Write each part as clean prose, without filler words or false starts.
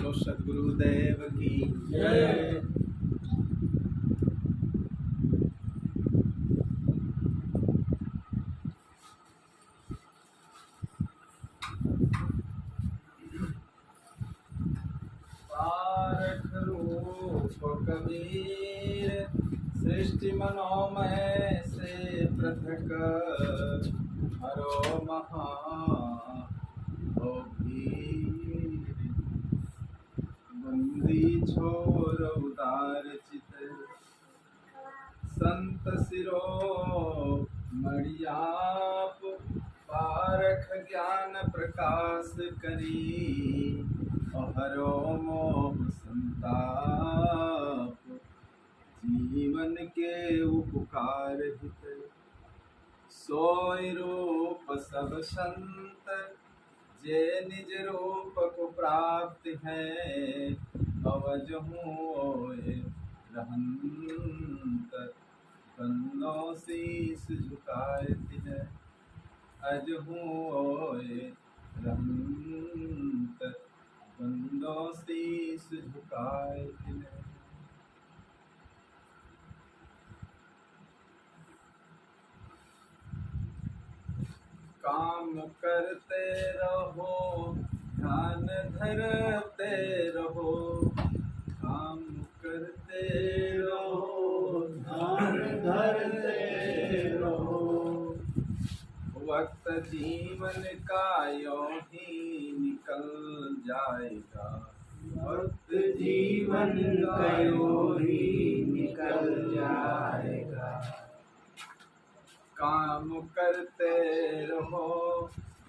बोलो सद्गुरुदेव की जय। पारख रूप कबीर सृष्टि मनोमय से पृथक हरो महा हो भीर। बंदी छोर उदार चित संत सिरो मड़ियाप। पारख ज्ञान प्रकाश करी हरो मोह संताप। जीवन के उपकार हित सोई रूप सब संत। जे निज रूप को प्राप्त है अवज होए रहंत। बंदों शीस झुकाए है अज होए रहंत। बंदों शीस झुकाए है। काम करते रहो ध्यान धरते रहो। काम करते रहो ध्यान धरते रहो। वक्त जीवन का यों ही निकल जाएगा। वक्त जीवन का यों ही निकल जाएगा। काम करते रहो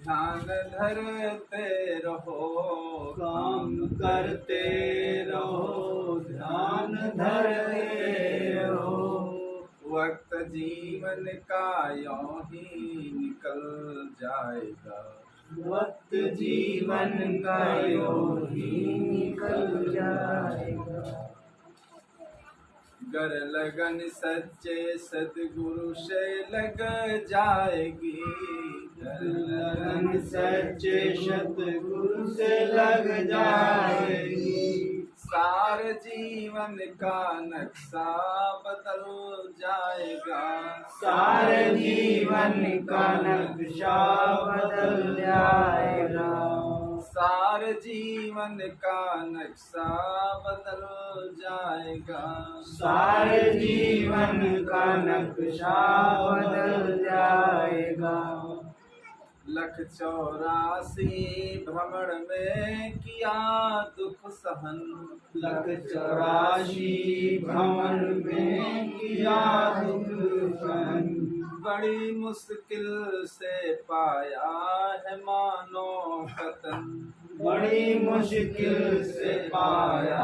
ध्यान धरते रहो। काम करते रहो ध्यान धरते रहो। वक्त जीवन का यों ही निकल जाएगा। वक्त जीवन का यों ही निकल जाएगा। गर लगन सच्चे सद्गुरु से लग जाएगी। गर लगन सच्चे सद्गुरु से लग जाएगी। सार जीवन का नक्शा बदल जाएगा। सारे जीवन का नक्शा बदल जाएगा। सारे जीवन का नक्शा बदल जाएगा। सारे जीवन का नक्शा बदल जाएगा। लख 84 भ्रमण में किया दुख सहन। लख 84 भ्रमण में किया दुख सहन। बड़ी मुश्किल से पाया है मानो कतन। बड़ी मुश्किल से पाया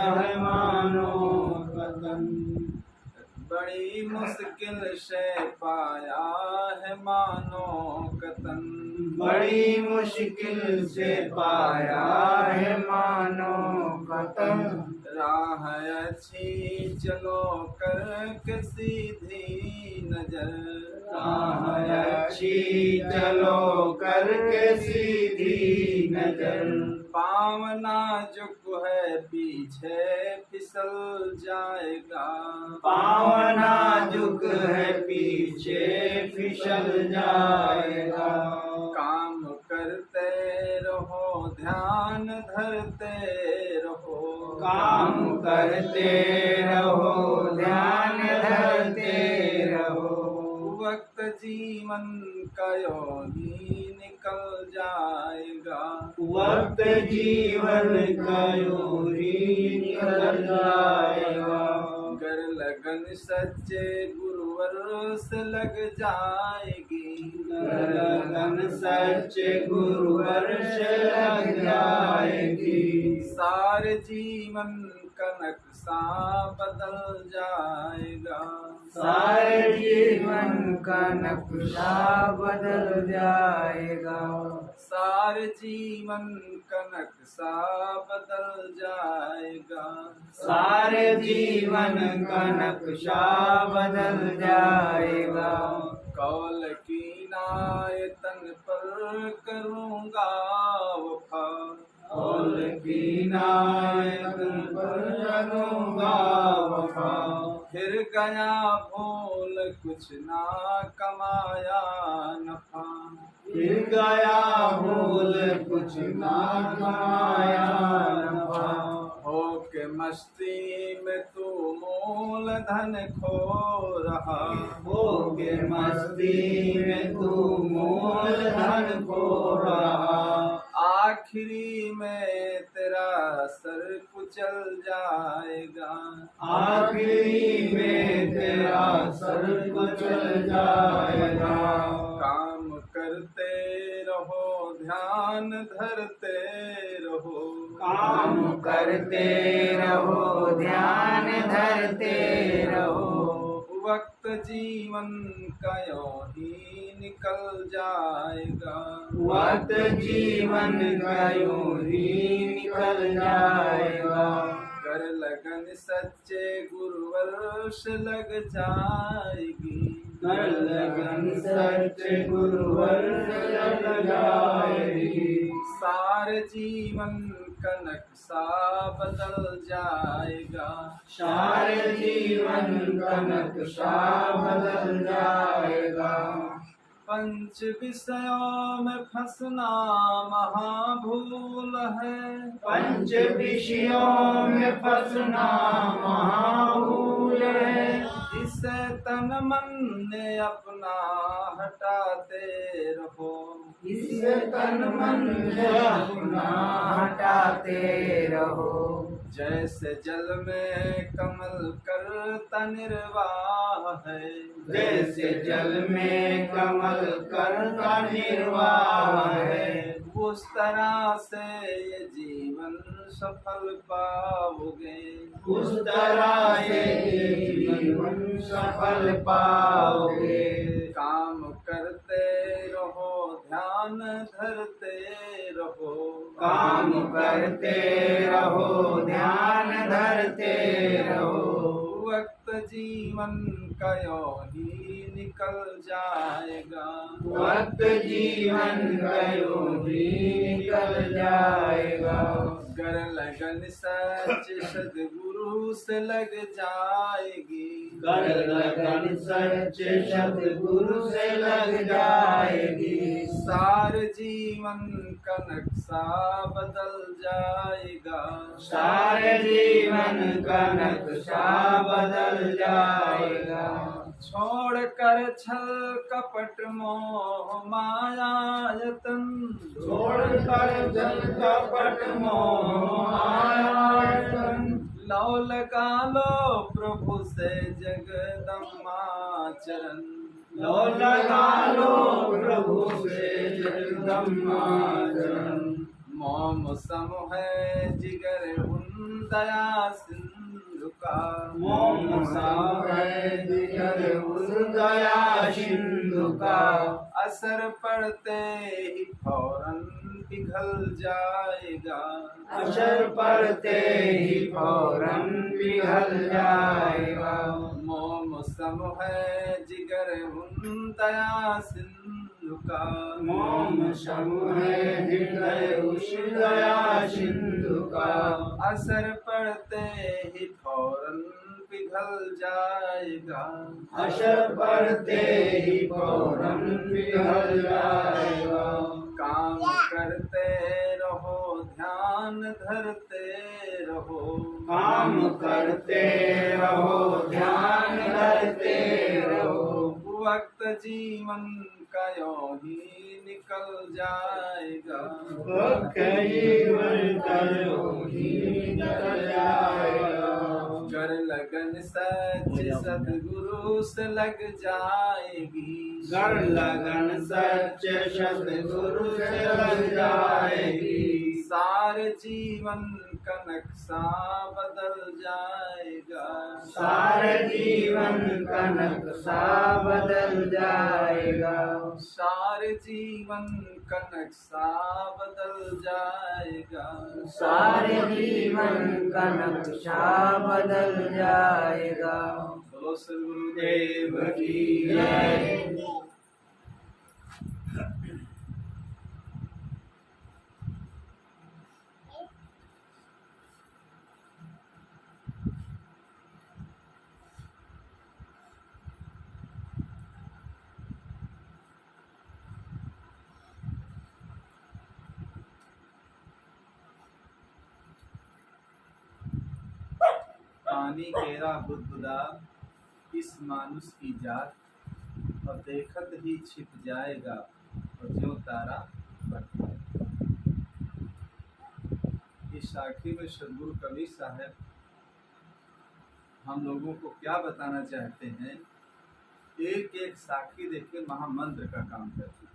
है मानो कतन। बड़ी मुश्किल से पाया है मानो कतन। बड़ी मुश्किल से पाया है मानो कतन। राह अच्छी चलो करके सीधी नजर। राह अच्छी चलो करके सीधी नजर। पाँव नाजुक है पीछे फिसल जाएगा। पाँव नाजुक है पीछे फिसल जाएगा। काम करते रहो ध्यान धरते रहो। काम करते रहो ध्यान धरते रहो। वक्त जीवन का यों ही निकल जाएगा। वक्त जीवन का यों ही निकल जाएगा। गर लगन सच्चे गुरुवर से लग जाएगी। गर लगन सच्चे गुरुवर से लग जाएगी। सारे जीवन का नक्शा बदल जाएगा। सारे जीवन का नक्शा बदल जाएगा। सारे जीवन का नक्शा बदल जाएगा। सारे जीवन का नक्शा बदल जाएगा। कौल की नायतन पर करूँगा वफा। कौल कीना तुम पर करूँगा वफा। फिर गया भूल कुछ ना कमाया नफा। फिर गया भूल कुछ ना कमाया नफा। हो के मस्ती में तू मूल धन खो रहा। हो के मस्ती में तू मूल धन खो रहा। आखिरी में तेरा सर कुचल जाएगा। आखिरी में तेरा सर कुचल जाएगा। काम करते रहो ध्यान धरते रहो। काम करते रहो ध्यान धरते रहो। वक्त जीवन का यूं ही निकल जाएगा। वक्त जीवन का यूं ही निकल जाएगा। कर लगन सच्चे गुरुवर से लग जाएगी। कर लगन सच्चे गुरुवर से लग जाएगी। सारे जीवन का नक्शा बदल जाएगा। सारे जीवन का नक्शा बदल जाएगा। पंच विषयों में फंसना महाभूल है। पंच विषयों में फंसना महाभूल है। इसे तन मन ने अपना हटाते रहो। इसे तन मन ने अपना हटाते रहो। जैसे जल में कमल करता निर्वाह है। जैसे जल में कमल करता निर्वाह है। उस तरह से ये जीवन सफल पाओगे। उस तरह से ये जीवन सफल पाओगे। काम करते रहो ध्यान धरते रहो। काम करते रहो ध्यान धरते रहो। वक्त जीवन का यूं ही निकल जाएगा। वक्त जीवन का यूं ही निकल जाएगा। कर लगन सच सद्गुरु से लग जाएगी। कर लगन सच सद्गुरु से लग जाएगी। सारे जीवन का नक्शा बदल जाएगा। सारे जीवन का नक्शा बदल जाएगा। छोड़ कर छल कपट मोह माया यतन। छोड़ कर छल कपट मोह माया यतन। लो लगा लो प्रभु से जगदम्बा चरण। लो लगा लो प्रभु से जगदम्बा चरण। मोम सम है जिगर उन दया सिंधु का। मोम सम है जिगर उन दया सिंधु का। असर पड़ते ही फौरन पिघल जाएगा। असर पड़ते ही फौरन पिघल जाएगा। मोम सम है जिगर उन दया सिंधु का। मोम सम है जिगर उस दया सिंधु का। असर पड़ते ही फौरन पिघल जाएगा। असर पड़ते ही फौरन पिघल जाएगा। काम करते रहो ध्यान धरते रहो। काम करते रहो ध्यान धरते रहो। वक्त जीवन का यूं ही निकल जाएगा। वक्त जीवन का यूं ही निकल जाएगा। कर लगन सच सद्गुरु से लग जाएगी। कर लगन सच सद्गुरु से लग जाएगी। सारे जीवन का नक्शा बदल जाएगा। सारे जीवन का नक्शा बदल जाएगा। सारे जीवन का नक्शा बदल जाएगा। सारे जीवन का नक्शा बदल जाएगा। बोलो श्री गुरुदेव की जय। पानी केरा बुदबुदा, इस मानुष की जात, और देखत ही छिप जाएगा और ज्यों तारा बढ़ता। इस साखी में सद्गुरु कबीर साहब हम लोगों को क्या बताना चाहते हैं। एक एक साखी देखिए महामंत्र का काम करती है,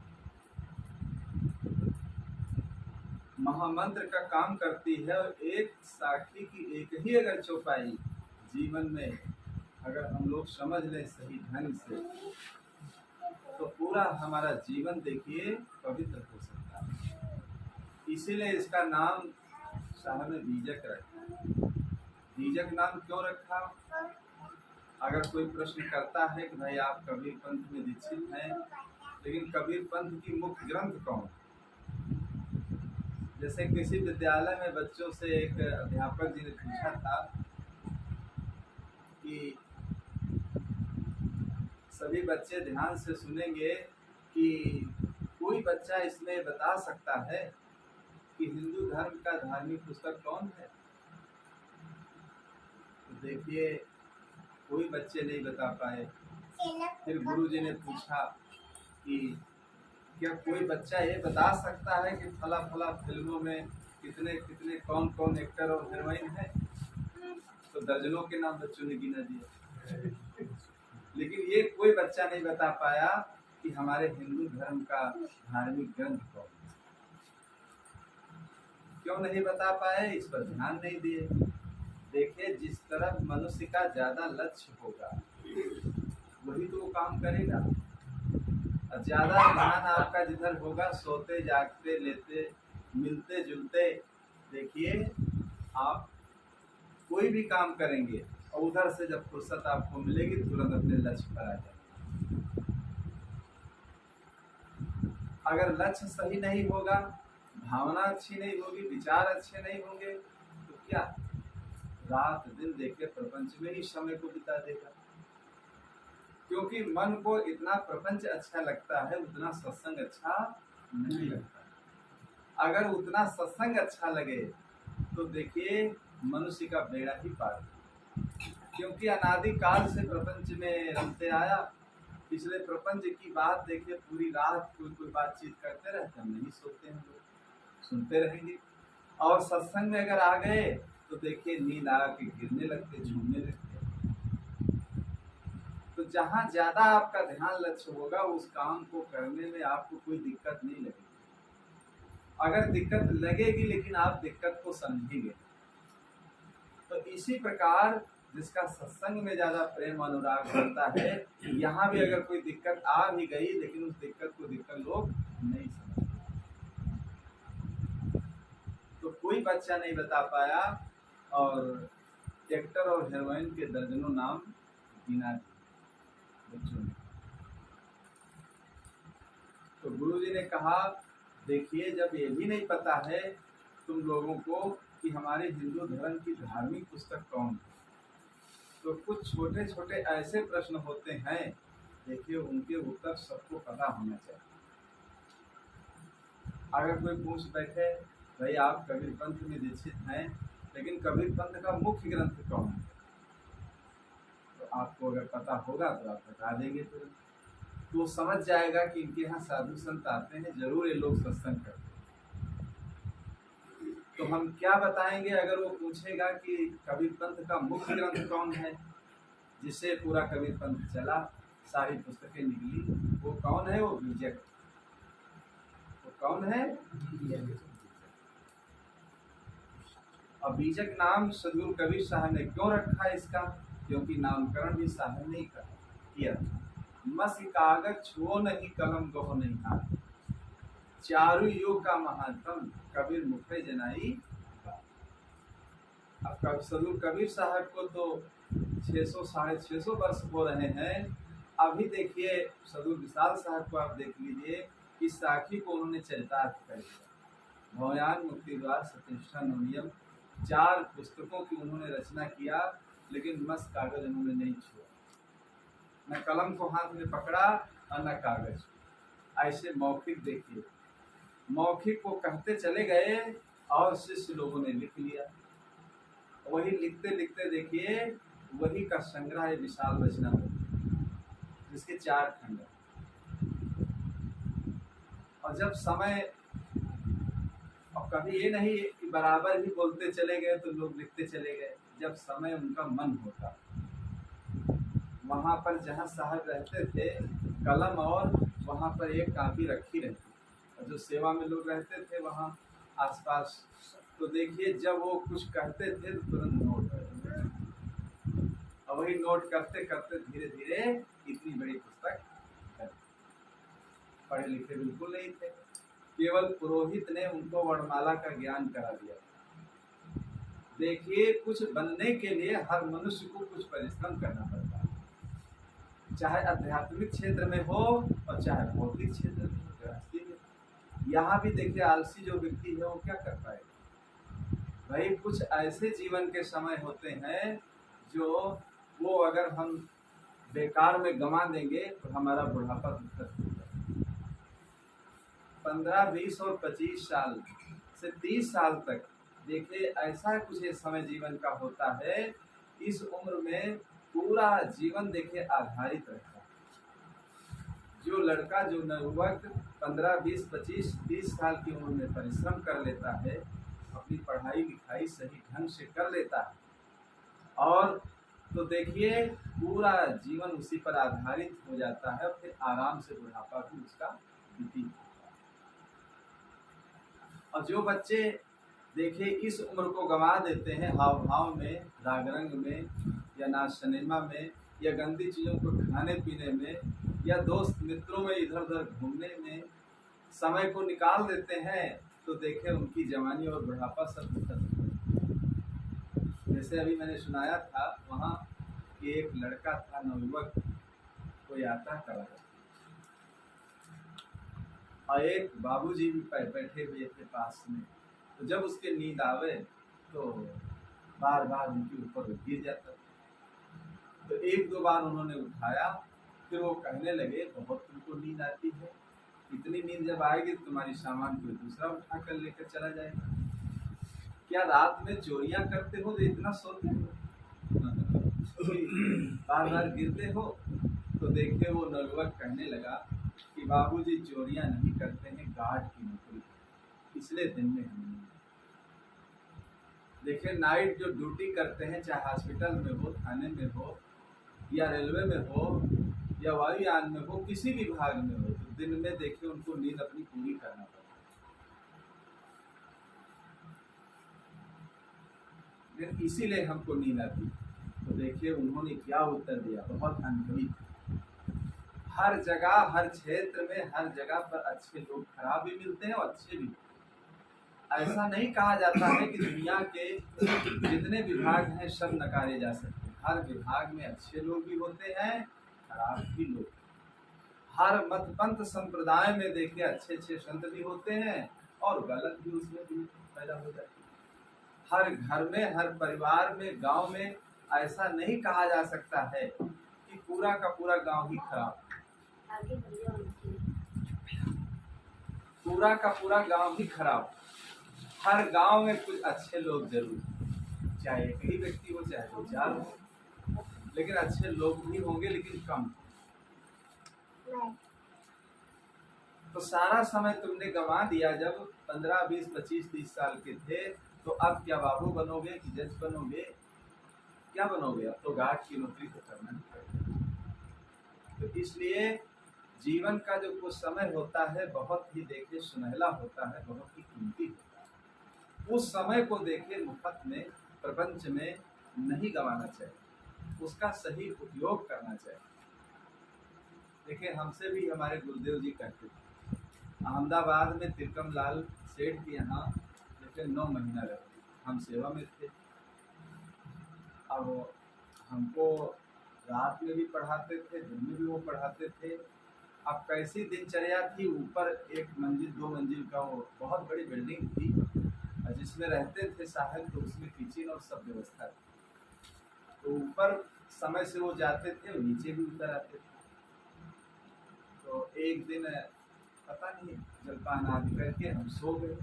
महामंत्र का काम करती है। और एक साखी की एक ही अगर चौपाई जीवन में अगर हम लोग समझ लें सही ढंग से, तो पूरा हमारा जीवन देखिए पवित्र हो सकता है। इसीलिए इसका नाम साहब ने बीजक रखा। बीजक नाम क्यों रखा? अगर कोई प्रश्न करता है कि भाई आप कबीर पंथ में दीक्षित हैं, लेकिन कबीर पंथ की मुख्य ग्रंथ कौन? जैसे किसी विद्यालय में बच्चों से एक अध्यापक जी ने पूछा था कि सभी बच्चे ध्यान से सुनेंगे कि कोई बच्चा इसमें बता सकता है कि हिंदू धर्म का धार्मिक पुस्तक कौन है? तो देखिए कोई बच्चे नहीं बता पाए। फिर गुरु जी ने पूछा कि क्या कोई बच्चा ये बता सकता है कि फला फला फिल्मों में कितने कितने कौन कौन एक्टर और हीरोइन है? तो दर्जनों के नाम बच्चों ने गिना दिए, लेकिन ये कोई बच्चा नहीं बता पाया कि हमारे हिंदू धर्म का धार्मिक ग्रंथ कौन है। क्यों नहीं बता पाए? इस पर ध्यान नहीं दिए। देखिए जिस तरफ मनुष्य का ज्यादा लक्ष्य होगा वही तो वो काम करेगा। और ज्यादा ध्यान आपका जिधर होगा, सोते जागते लेते मिलते जुलते, देखिए आप कोई भी काम करेंगे और उधर से जब फुर्सत आपको मिलेगी तुरंत अपने लक्ष्य पर आ जाएंगे। अगर लक्ष्य सही नहीं होगा, भावना अच्छी नहीं होगी, विचार अच्छे नहीं होंगे, तो क्या रात दिन देखिए प्रपंच में ही समय को बिता देगा। क्योंकि मन को इतना प्रपंच अच्छा लगता है उतना सत्संग अच्छा नहीं लगता। अगर उतना सत्संग अच्छा लगे तो देखिए मनुष्य का बेड़ा ही पार। क्योंकि अनादि काल से प्रपंच में रमते आया। पिछले प्रपंच की बात देखिए, पूरी रात कोई बातचीत करते रहते, हम नहीं सोते हैं, लोग सुनते रहेंगे। और सत्संग में अगर आ गए तो देखिए नींद आके गिरने लगते, झूमने लगते। तो जहाँ ज्यादा आपका ध्यान लक्ष्य होगा उस काम को करने में आपको कोई दिक्कत नहीं लगेगी। अगर दिक्कत लगेगी लेकिन आप दिक्कत को समझेंगे। तो इसी प्रकार जिसका सत्संग में ज्यादा प्रेम अनुराग होता है, यहाँ भी अगर कोई दिक्कत आ भी गई लेकिन उस दिक्कत को दिक्कत लोग नहीं समझते। तो कोई बच्चा नहीं बता पाया और एक्टर और हीरोइन के दर्जनों नाम गिना दिए बच्चों ने। तो गुरु जी ने कहा देखिए जब ये भी नहीं पता है तुम लोगों को कि हमारे हिंदू धर्म की धार्मिक पुस्तक कौन है, तो कुछ छोटे छोटे ऐसे प्रश्न होते हैं, देखिए उनके उत्तर सबको पता होना चाहिए। अगर कोई पूछ बैठे भाई आप कबीर पंथ में दीक्षित हैं, लेकिन कबीर पंथ का मुख्य ग्रंथ कौन है, तो आपको अगर पता होगा तो आप बता देंगे तुरंत। तो वो समझ जाएगा कि इनके यहाँ साधु संत आते हैं, जरूर ये लोग सत्संग करते हैं। तो हम क्या बताएंगे अगर वो पूछेगा कि कबीर पंथ का मुख्य ग्रंथ कौन है, जिससे पूरा कबीर पंथ चला, सारी पुस्तकें निकली, वो कौन है? वो बीजक। वो कौन है? और बीजक नाम सद्गुरु कबीर साहब ने क्यों रखा है इसका? क्योंकि नामकरण भी साहब ने ही किया। मस कागज छुओ नहीं कलम गहो नहीं हाथ, चारु युग का महात्म कबीर मुखे जनाई। अब सद्गुरु कबीर साहब को तो 600 साढ़े 600 वर्ष हो रहे हैं। अभी देखिए सद्गुरु विशाल साहब को आप देख लीजिए, इस साखी को उन्होंने चरितार्थ कर दिया। भवयान मुक्ति द्वार सत्यनिष्ठा नवनियम 4 पुस्तकों की उन्होंने रचना किया, लेकिन मस कागज उन्होंने नहीं छुआ, न कलम को हाथ में पकड़ा और न कागज। ऐसे मौखिक देखिए, मौखिक को कहते चले गए और शिष्य लोगों ने लिख लिया। वही लिखते लिखते देखिए वही का संग्रह है विशाल वचनामृत, जिसके 4 खंड हैं। और जब समय, और कभी ये नहीं कि बराबर ही बोलते चले गए तो लोग लिखते चले गए, जब समय उनका मन होता, वहां पर जहाँ साहब रहते थे कलम और वहां पर एक कापी रखी रहती, और जो सेवा में लोग रहते थे वहाँ आसपास, तो देखिए जब वो कुछ कहते थे तो तुरंत नोट करते, और वही नोट करते करते धीरे धीरे इतनी बड़ी पुस्तक कर, पढ़े लिखे बिल्कुल नहीं थे, केवल पुरोहित ने उनको वर्णमाला का ज्ञान करा दिया। देखिए कुछ बनने के लिए हर मनुष्य को कुछ परिश्रम करना पड़ता है, चाहे आध्यात्मिक क्षेत्र में हो और चाहे भौतिक क्षेत्र में हो, गृहस्थी में। यहाँ भी देखिए आलसी जो व्यक्ति है वो क्या कर पाएगा भाई। कुछ ऐसे जीवन के समय होते हैं जो वो अगर हम बेकार में गंवा देंगे तो हमारा बुढ़ापा दुखद होगा। 15, 20 और 25 साल से 30 साल तक देखिए ऐसा कुछ ये समय जीवन का होता है। इस उम्र में पूरा जीवन देखिए आधारित रहता है। जो लड़का, जो नवयुवक 15, 20, 25, 30 साल की उम्र में परिश्रम कर लेता है, अपनी पढ़ाई लिखाई सही ढंग से कर लेता है, और तो देखिए पूरा जीवन उसी पर आधारित हो जाता है, फिर आराम से बुढ़ापा भी उसका व्यतीत होता है। और जो बच्चे देखिए इस उम्र को गंवा देते हैं हाव भाव में, राग रंग में, या नाच सिनेमा में, या गंदी चीज़ों को खाने पीने में, या दोस्त मित्रों में इधर उधर घूमने में समय को निकाल देते हैं, तो देखें उनकी जवानी और बुढ़ापा सब खत्म। जैसे अभी मैंने सुनाया था वहाँ कि एक लड़का था नवयुवक, कोई आता करा, और एक बाबूजी भी बैठे हुए थे पास में, तो जब उसके नींद आवे तो बार बार उनके ऊपर गिर जाता था। तो 1-2 बार उन्होंने उठाया, फिर वो कहने लगे बहुत तुमको नींद आती है, इतनी नींद जब आएगी तो तुम्हारी सामान कोई दूसरा उठा कर लेकर चला जाएगा। क्या रात में चोरियां करते हो जो इतना सोते हो, बार बार गिरते हो? तो देखिए वो नवयुवक कहने लगा कि बाबूजी चोरियां नहीं करते हैं, गार्ड की नौकरी, इसलिए दिन में हम नहीं। देखिए नाइट जो ड्यूटी करते हैं, चाहे हॉस्पिटल में हो, थाने में हो, या रेलवे में हो, या वायुयान में हो, किसी भी विभाग में हो, तो दिन में देखिए उनको नींद अपनी पूरी करना पड़ता है, इसीलिए हमको नींद आती। तो देखिए उन्होंने क्या उत्तर दिया, बहुत अनुभवी। हर जगह, हर क्षेत्र में, हर जगह पर अच्छे लोग, खराब भी मिलते हैं और अच्छे भी। ऐसा नहीं कहा जाता है कि दुनिया के जितने विभाग हैं सब नकारे जा सकते हैं। हर विभाग में अच्छे लोग भी होते हैं, खराब भी लोग। हर मत पंथ संप्रदाय में देखिए अच्छे अच्छे संत भी होते हैं और गलत भी उसमें भी पैदा हो जाती है। हर घर में, हर परिवार में, गांव में ऐसा नहीं कहा जा सकता है कि पूरा का पूरा गांव ही खराब, पूरा का पूरा गांव ही खराब। हर गांव में कुछ अच्छे लोग जरूर, चाहे एक ही व्यक्ति हो चाहे 2-4 हो, लेकिन अच्छे लोग भी होंगे, लेकिन कम। तो सारा समय तुमने गंवा दिया। जब 15, 20, 25, 30 साल के थे, तो अब क्या बाबू बनोगे कि जज बनोगे, क्या बनोगे? अब तो गार्ड की नौकरी तो करना ही पड़ेगा। तो इसलिए जीवन का जो कुछ समय होता है बहुत ही देखिए सुनहला होता है, बहुत ही कीमती होता है। उस समय को देखिए मुफ्त में, प्रपंच में नहीं गंवाना चाहिए, उसका सही उपयोग करना चाहिए। देखिए हमसे भी हमारे गुरुदेव जी कहते थे, अहमदाबाद में तिलकम लाल सेठ के यहाँ जैसे 9 महीना रहे, हम सेवा में थे। अब हमको रात में भी पढ़ाते थे, दिन में भी वो पढ़ाते थे। अब कैसी दिनचर्या थी, ऊपर 1 मंजिल 2 मंजिल का वो बहुत बड़ी बिल्डिंग थी, जिसमें रहते थे साहब, तो उसमें किचन और सब व्यवस्था थी। तो ऊपर समय से वो जाते थे और नीचे भी उतर आते थे। तो एक दिन पता नहीं जलपान आदि करके हम सो गए,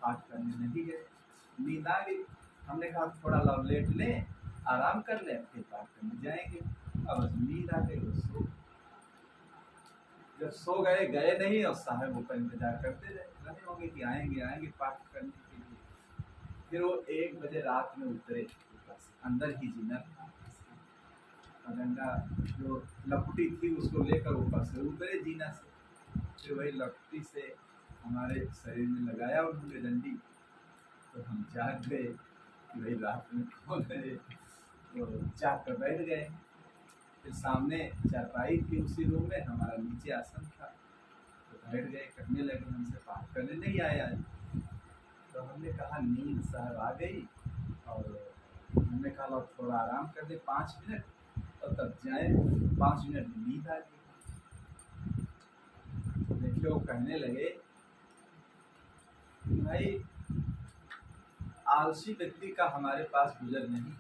पाठ करने नहीं गए, नींद आ गई। हमने कहा थोड़ा लव लेट लें, आराम कर लें, फिर पाठ करने जाएंगे। अब नींद आ गई, वो सो, जब सो गए गए नहीं, और साहब ऊपर इंतजार करते रहे होंगे कि आएंगे आएंगे पाठ करने के लिए। फिर वो 1 बजे रात में उतरे ऊपर से, अंदर ही जीना था, गंगा जो लपटी थी उसको लेकर ऊपर से उतरे जीना से। फिर वही लपटी से हमारे शरीर में लगाया उन्होंने डंडी, तो हम जाग गए कि भाई रात में कौन है, तो जाग कर बैठ गए। फिर सामने चारपाई थी उसी रूम में, हमारा नीचे आसन था, तो बैठ गए, करने लगे। हमसे पाठ करने नहीं आया, तो हमने कहा नींद साहब आ गई, और हमने कहा लो थोड़ा आराम कर दे 5 मिनट, और तब जाए 5 मिनट में नींद आ गई। तो देखिए वो कहने लगे कि भाई आलसी व्यक्ति का हमारे पास गुजर नहीं,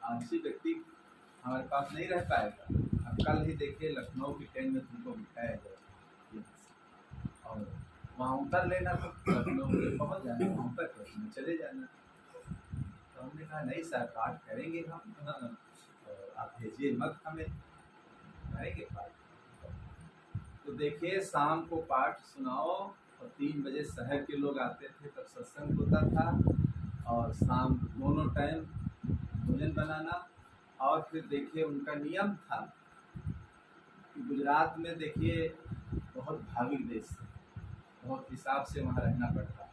आलसी व्यक्ति हमारे पास नहीं रह पाएगा। अब कल ही देखिए लखनऊ की ट्रेन में तुमको बिठाया गया, और वहाँ उतर लेना, तो लखनऊ में पहुँच जाना, वहाँ तक उसमें चले जाना। तो हमने कहा नहीं सर, पाठ करेंगे हम, आप भेजिए मत हमें, करेंगे पाठ। तो देखिए शाम को पाठ सुनाओ, और 3 बजे शहर के लोग आते थे, तब सत्संग होता था, और शाम दोनों टाइम भोजन बनाना। और फिर देखिए उनका नियम था कि गुजरात में देखिए बहुत भाविक देश है, बहुत हिसाब से वहाँ रहना पड़ता,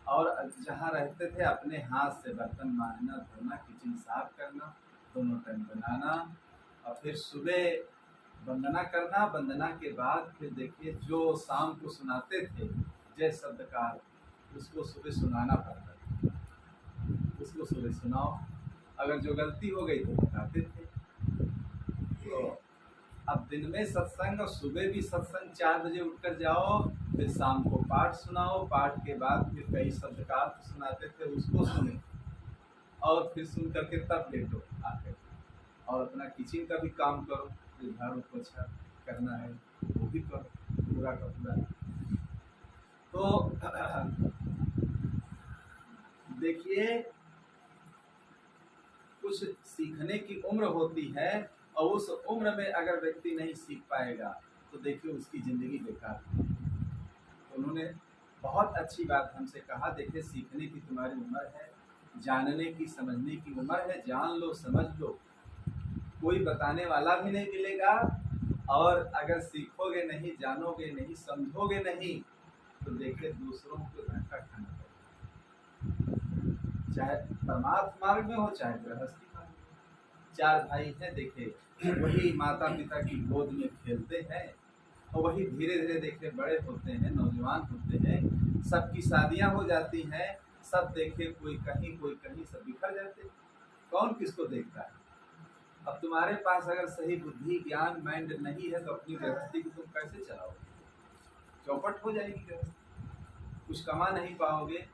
और जहाँ रहते थे अपने हाथ से बर्तन मांजना, धोना, किचन साफ करना, दोनों टाइम बनाना, और फिर सुबह वंदना करना। वंदना के बाद फिर देखिए जो शाम को सुनाते थे जय शब्द का, उसको सुबह सुनाना पड़ता था, उसको सुबह सुनाओ, अगर जो गलती हो गई तो बताते थे। तो अब दिन में सत्संग, और सुबह भी सत्संग 4 बजे उठकर जाओ, फिर शाम को पाठ सुनाओ, पाठ के बाद फिर कई शब्द का अर्थ सुनाते थे, उसको सुने, और फिर सुन करके तब लेटो आकर, और अपना किचन का भी काम करो, जो झाड़ू पोछा करना है वो भी करो पूरा का पूरा। तो देखिए कुछ सीखने की उम्र होती है, और उस उम्र में अगर व्यक्ति नहीं सीख पाएगा तो देखिए उसकी ज़िंदगी बेकार है। तो उन्होंने बहुत अच्छी बात हमसे कहा, देखिए सीखने की तुम्हारी उम्र है, जानने की समझने की उम्र है, जान लो समझ लो, कोई बताने वाला भी नहीं मिलेगा, और अगर सीखोगे नहीं, जानोगे नहीं, समझोगे नहीं, तो देखिए दूसरों को धक्का खाना पड़ेगा, चाहे परमार्थ मार्ग में हो चाहे गृहस्थी मार्ग में। 4 भाई हैं, देखे वही माता पिता की गोद में खेलते हैं, और वही धीरे धीरे देखे बड़े होते हैं, नौजवान होते हैं, सबकी शादियां हो जाती हैं, सब देखे कोई कहीं सब बिखर जाते हैं, कौन किसको देखता है। अब तुम्हारे पास अगर सही बुद्धि ज्ञान माइंड नहीं है, तो अपनी गृहस्थी को तुम कैसे चलाओगे, चौपट हो जाएगी गृहस्थी, कुछ कमा नहीं पाओगे।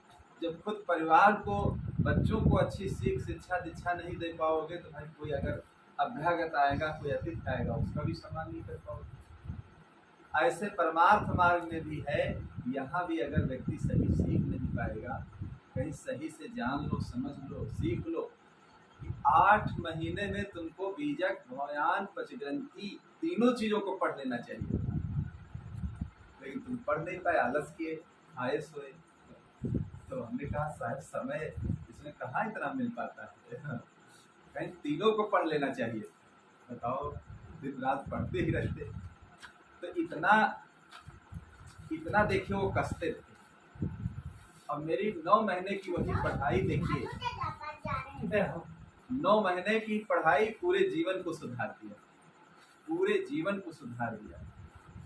जब खुद परिवार को, बच्चों को अच्छी सीख शिक्षा दीक्षा नहीं दे पाओगे, तो भाई कोई अगर अभ्यागत आएगा, कोई अतिथि आएगा, उसका भी सम्मान नहीं कर पाओगे। ऐसे परमार्थ मार्ग में भी है, यहाँ भी अगर व्यक्ति सही सीख नहीं पाएगा, कहीं सही से जान लो, समझ लो, सीख लो कि 8 महीने में तुमको बीजक, भौयान, पचग्रंथि तीनों चीज़ों को पढ़ लेना चाहिए, लेकिन तुम पढ़ नहीं पाए, आलस किए, आए सोए। तो हमने कहा शायद समय इसमें कहाँ इतना मिल पाता है, कहीं तीनों को पढ़ लेना चाहिए। बताओ, दिन रात पढ़ते ही रहते, तो इतना देखिए वो कसते थे। अब मेरी 9 महीने की वही पढ़ाई देखिए, 9 महीने की पढ़ाई पूरे जीवन को सुधार दिया, पूरे जीवन को सुधार दिया।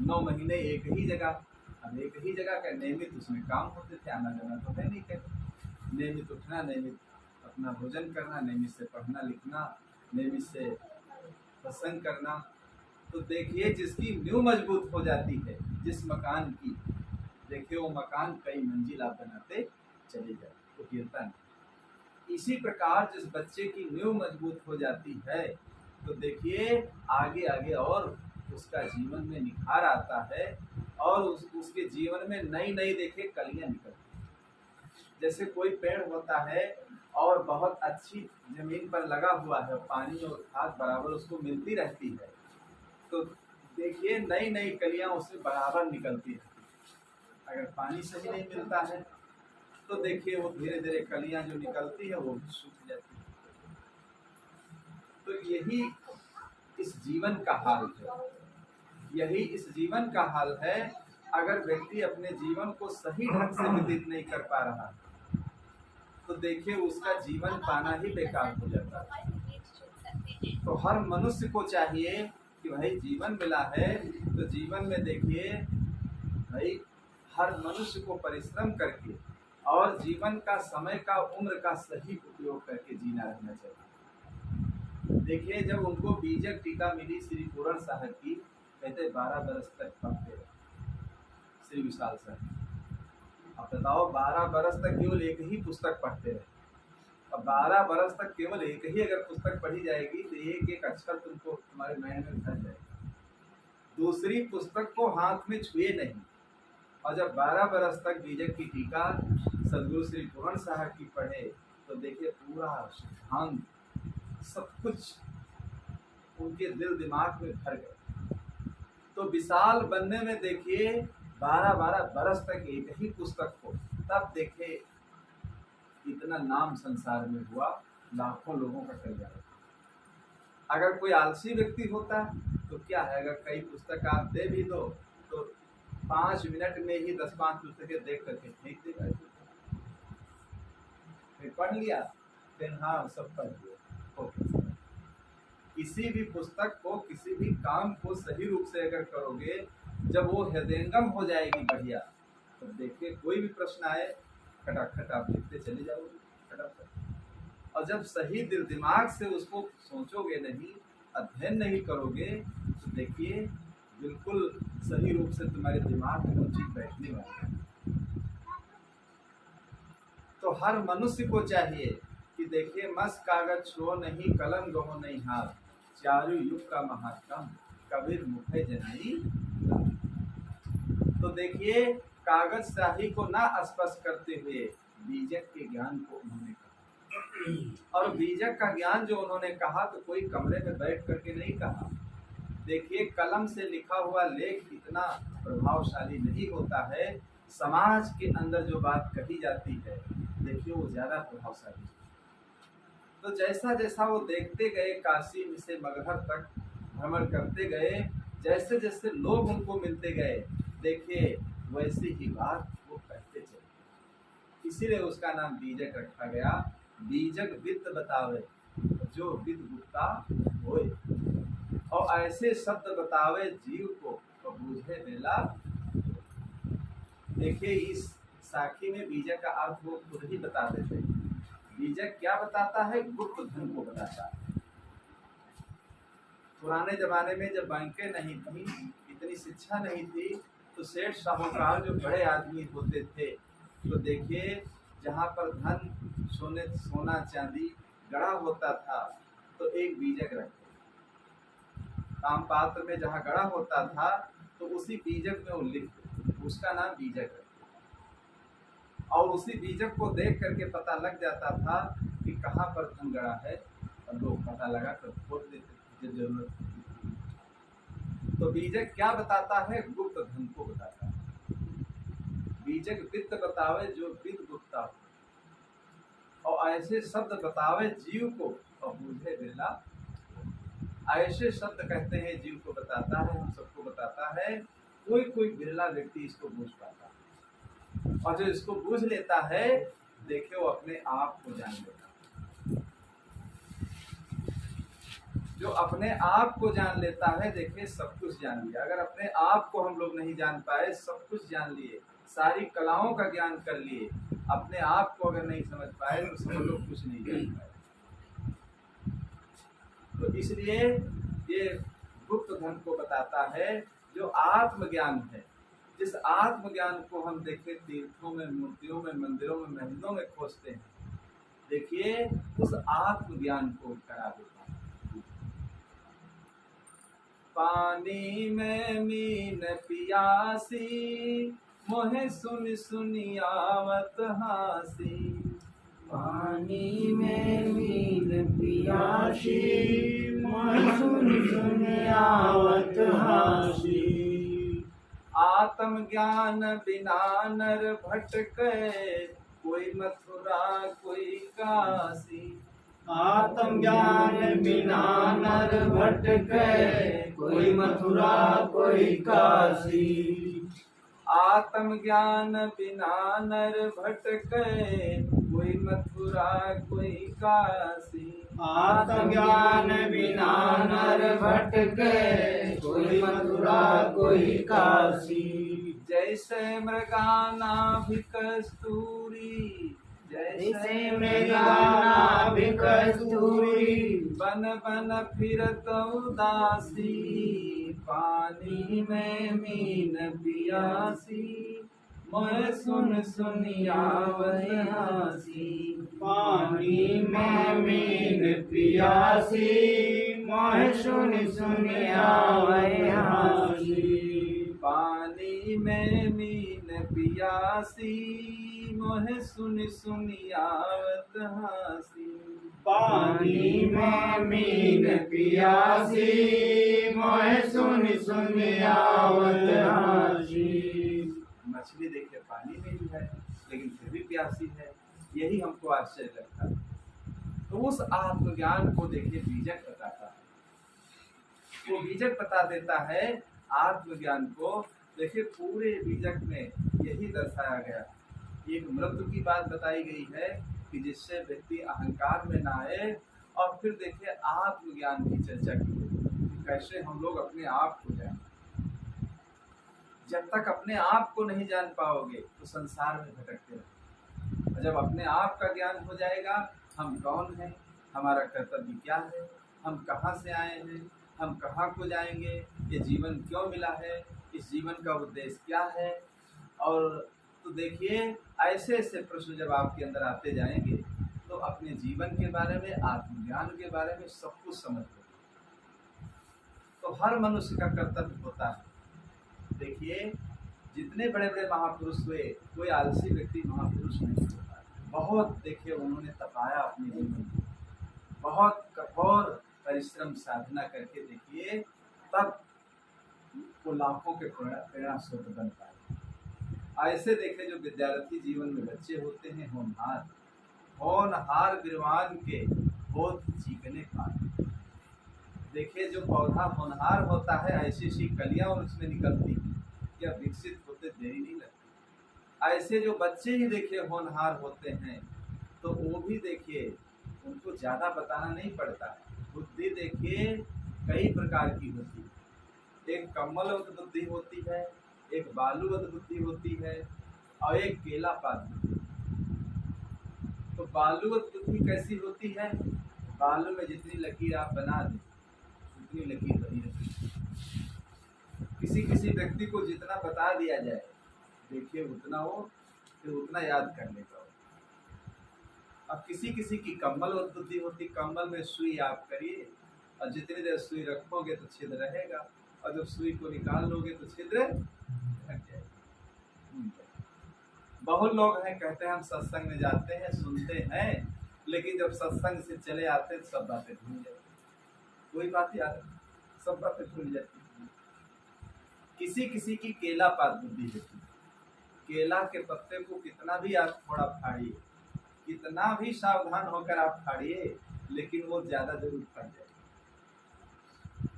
9 महीने एक ही जगह, अब एक ही जगह का नियमित उसमें काम होते थे, आना जाना तो है नहीं कहीं, नियमित उठना, नियमित अपना भोजन करना, नियमित से पढ़ना लिखना, नियमित से सत्संग करना। तो देखिए जिसकी नींव मजबूत हो जाती है, जिस मकान की, देखिए वो मकान कई मंजिल आप बनाते चले जाए, तो गिरता नहीं। इसी प्रकार जिस बच्चे की नींव मजबूत हो जाती है, तो देखिए आगे आगे और उसका जीवन में निखार आता है, और उसके जीवन में नई नई देखिए कलियां निकलती हैं। जैसे कोई पेड़ होता है और बहुत अच्छी जमीन पर लगा हुआ है, पानी और खाद बराबर उसको मिलती रहती है, तो देखिए नई नई कलियां उससे बराबर निकलती है। अगर पानी सही नहीं मिलता है तो देखिए वो धीरे धीरे कलियां जो निकलती है वो भी सूख जाती है। तो यही इस जीवन का हाल है, यही इस जीवन का हाल है। अगर व्यक्ति अपने जीवन को सही ढंग से व्यतीत नहीं कर पा रहा तो देखिए उसका जीवन पाना ही बेकार हो जाता है। तो हर मनुष्य को चाहिए कि भाई जीवन मिला है तो जीवन में देखिए भाई हर मनुष्य को परिश्रम करके और जीवन का समय का उम्र का सही उपयोग करके जीना रहना चाहिए। देखिए जब उनको बीजक टीका मिली श्री पूरण साहब की, कहते 12 बरस तक पढ़ते रहे श्री विशाल साहब। अब बताओ 12 बरस तक केवल एक ही पुस्तक पढ़ते रहे। अब 12 बरस तक केवल एक ही अगर पुस्तक पढ़ी जाएगी तो एक एक अक्षर तुमको तुम्हारे माइंड में भर जाएगा, दूसरी पुस्तक को हाथ में छुए नहीं। और जब 12 बरस तक बीजक की टीका सदगुरु श्री पूरण साहब की पढ़े तो देखिए पूरा सिद्धांत सब कुछ उनके दिल दिमाग में भर गए। तो विशाल बनने में देखिए 12-12 बरस तक एक ही पुस्तक को, तब देखे इतना नाम संसार में हुआ, लाखों लोगों का कल्याण। अगर कोई आलसी व्यक्ति होता तो क्या है, अगर कई पुस्तक आप दे भी दो तो 5 मिनट में ही 10-5 पुस्तकें देख करके फेंक देगा। फिर पढ़ लिया, फिर हाँ सब पढ़ लिया। किसी भी पुस्तक को, किसी भी काम को सही रूप से अगर करोगे, जब वो हृदयंगम हो जाएगी बढ़िया, तो देखिए कोई भी प्रश्न आए खटाखट आप लिखते चले जाओगे फटाफट। और जब सही दिल दिमाग से उसको सोचोगे नहीं, अध्ययन नहीं करोगे, तो देखिए बिल्कुल सही रूप से तुम्हारे दिमाग में वो चीज बैठने वाली है। तो हर मनुष्य को चाहिए कि देखिए मस कागज छो नहीं, कलम गहो नहीं हाथ, चारु युग का महात्म कबीर मुखे जनाई। तो देखिए कागज शाही को ना स्पर्श करते हुए बीजक के ज्ञान को उन्होंने कहा। और बीजक का ज्ञान जो उन्होंने कहा तो कोई कमरे में बैठ करके नहीं कहा। देखिए कलम से लिखा हुआ लेख इतना प्रभावशाली नहीं होता है, समाज के अंदर जो बात कही जाती है देखिए वो ज्यादा प्रभावशाली। तो जैसा जैसा वो देखते गए, काशी से मगहर तक भ्रमण करते गए, जैसे जैसे लोग उनको मिलते गए, देखिए वैसे ही बात वो कहते चले। इसीलिए उसका नाम बीजक रखा गया। बीजक वित्त बतावे जो विद गुप्ता होए, और ऐसे शब्द बतावे जीव को तो बूझे बेला। देखिए इस साखी में बीजक का अर्थ वो खुद ही बता देते हैं। बीजक क्या बताता है? गुप्त धन को बताता है। पुराने जमाने में जब बैंकें नहीं थी, इतनी शिक्षा नहीं थी, तो सेठ साहूकार जो बड़े आदमी होते थे, तो देखिए जहाँ पर धन सोना चांदी गड़ा होता था तो एक बीजक रखते, ताम पात्र में जहाँ गड़ा होता था तो उसी बीजक में वो लिखते, उसका नाम बीजक रखते। और उसी बीजक को देख करके पता लग जाता था कि कहाँ पर धन गड़ा है, और लोग पता लगा कर खोल देते थे जब जरूरत थी। तो बीजक क्या बताता है? गुप्त धन को बताता है। बीजक वित्त बतावे जो वित्त गुप्ता हो, और ऐसे शब्द बतावे जीव को और बूझे बिरला। ऐसे शब्द कहते हैं जीव को बताता है, हम सबको बताता है। कोई कोई बिरला व्यक्ति इसको बूझ पाता है, और जो इसको बूझ लेता है देखिए वो अपने आप को जान लेता है। जो अपने आप को जान लेता है देखिए सब कुछ जान लिया। अगर अपने आप को हम लोग नहीं जान पाए, सब कुछ जान लिए, सारी कलाओं का ज्ञान कर लिए, अपने आप को अगर नहीं समझ पाए तो सब लोग कुछ नहीं जान पाए। तो इसलिए ये गुप्त धन को बताता है जो आत्मज्ञान है। जिस आत्मज्ञान को हम देखें तीर्थों में, मूर्तियों में, मंदिरों में, महलों में खोजते हैं, देखिए उस आत्मज्ञान को करा देता है। पानी में मीन पियासी मोहे सुन सुनी आवत हासी। पानी में मीन पियासी, मोहे सुन सुन आवत हासी। आत्म ज्ञान बिना नर भटके, कोई मथुरा कोई काशी। आत्म ज्ञान बिना नर भटके, कोई मथुरा कोई काशी। आत्म ज्ञान बिना नर भटके, कोई मथुरा कोई काशी। आत्म ज्ञान बिना नर भटके, कोई मथुरा कोई काशी। जैसे मृगाना भी कस्तूरी, जैसे मृगाना भी कस्तूरी। बन बन फिरत उदासी, पानी में मीन पियासी। मैं सुन सुनी आवत हासी। पानी में मीन पियासी, मैं सुन सुन आवे हासी। पानी में मीन पियासी, मोहे सुन सुनी आवत हासी। पानी में मीन पियासी, मैं सुन सुन आवत हासी। मछली देखिए पानी में ही है लेकिन फिर भी प्यासी है, यही हमको आश्चर्य लगता है। तो उस आत्मज्ञान को देखिए बीजक बताता है, वो बीजक बता देता है आत्मज्ञान को। देखिए पूरे बीजक में यही दर्शाया गया, एक मृत्यु की बात बताई गई है कि जिससे व्यक्ति अहंकार में ना आए, और फिर देखिए आत्मज्ञान की चर्चा की कि कैसे हम लोग अपने आप को जाने। जब तक अपने आप को नहीं जान पाओगे तो संसार में भटकते रहो, और जब अपने आप का ज्ञान हो जाएगा, हम कौन हैं, हमारा कर्तव्य क्या है, हम कहाँ से आए हैं, हम कहाँ को जाएंगे, ये जीवन क्यों मिला है, इस जीवन का उद्देश्य क्या है। और तो देखिए ऐसे ऐसे प्रश्न जब आपके अंदर आते जाएंगे तो अपने जीवन के बारे में, आत्मज्ञान के बारे में सब कुछ समझ लो। तो हर मनुष्य का कर्तव्य होता है। देखिए जितने बड़े बड़े महापुरुष हुए, कोई आलसी व्यक्ति महापुरुष नहीं होता। बहुत देखिए उन्होंने तपाया अपने जीवन में, बहुत कठोर परिश्रम साधना करके देखिए तब वो लाखों के प्रेरणा स्रोत बन पाए। ऐसे देखे जो विद्यार्थी जीवन में बच्चे होते हैं, होनहार होनहार विद्वान के बहुत चीखने पाए। देखिए जो पौधा होनहार होता है, ऐसी ऐसी कलियां उसमें निकलती हैं, क्या विकसित होते देरी नहीं लगती। ऐसे जो बच्चे ही देखिए होनहार होते हैं तो वो भी देखिए उनको ज़्यादा बताना नहीं पड़ता है। बुद्धि देखिए कई प्रकार की होती है, एक कमलवत बुद्धि होती है, एक बालूवत बुद्धि होती है, और एक केलापात बुद्धि। तो बालूवत बुद्धि कैसी होती है, बालू में जितनी लकीर आप बना दें उतनी लकीर बनी रहती है। किसी किसी व्यक्ति को जितना बता दिया जाए देखिए उतना वो फिर उतना याद कर लेगा। अब किसी किसी की कम्बलवत बुद्धि होती, कम्बल में सुई आप करिए और जितनी देर सुई रखोगे तो छिद्र रहेगा, और जब सुई को निकाल लोगे तो छिद्र ढक जाएगा। बहुत लोग हैं कहते हैं हम सत्संग में जाते हैं, सुनते हैं, लेकिन जब सत्संग से चले आते तो सब बातें भूल जाती, कोई बात याद नहीं, सब बातें भूल जाती। किसी किसी की केला पात बुद्धि होती है, केला के पत्ते को कितना भी आप थोड़ा फाड़िए, कितना भी सावधान होकर आप फाड़िए, लेकिन वो ज्यादा जरूर फट जाएगा।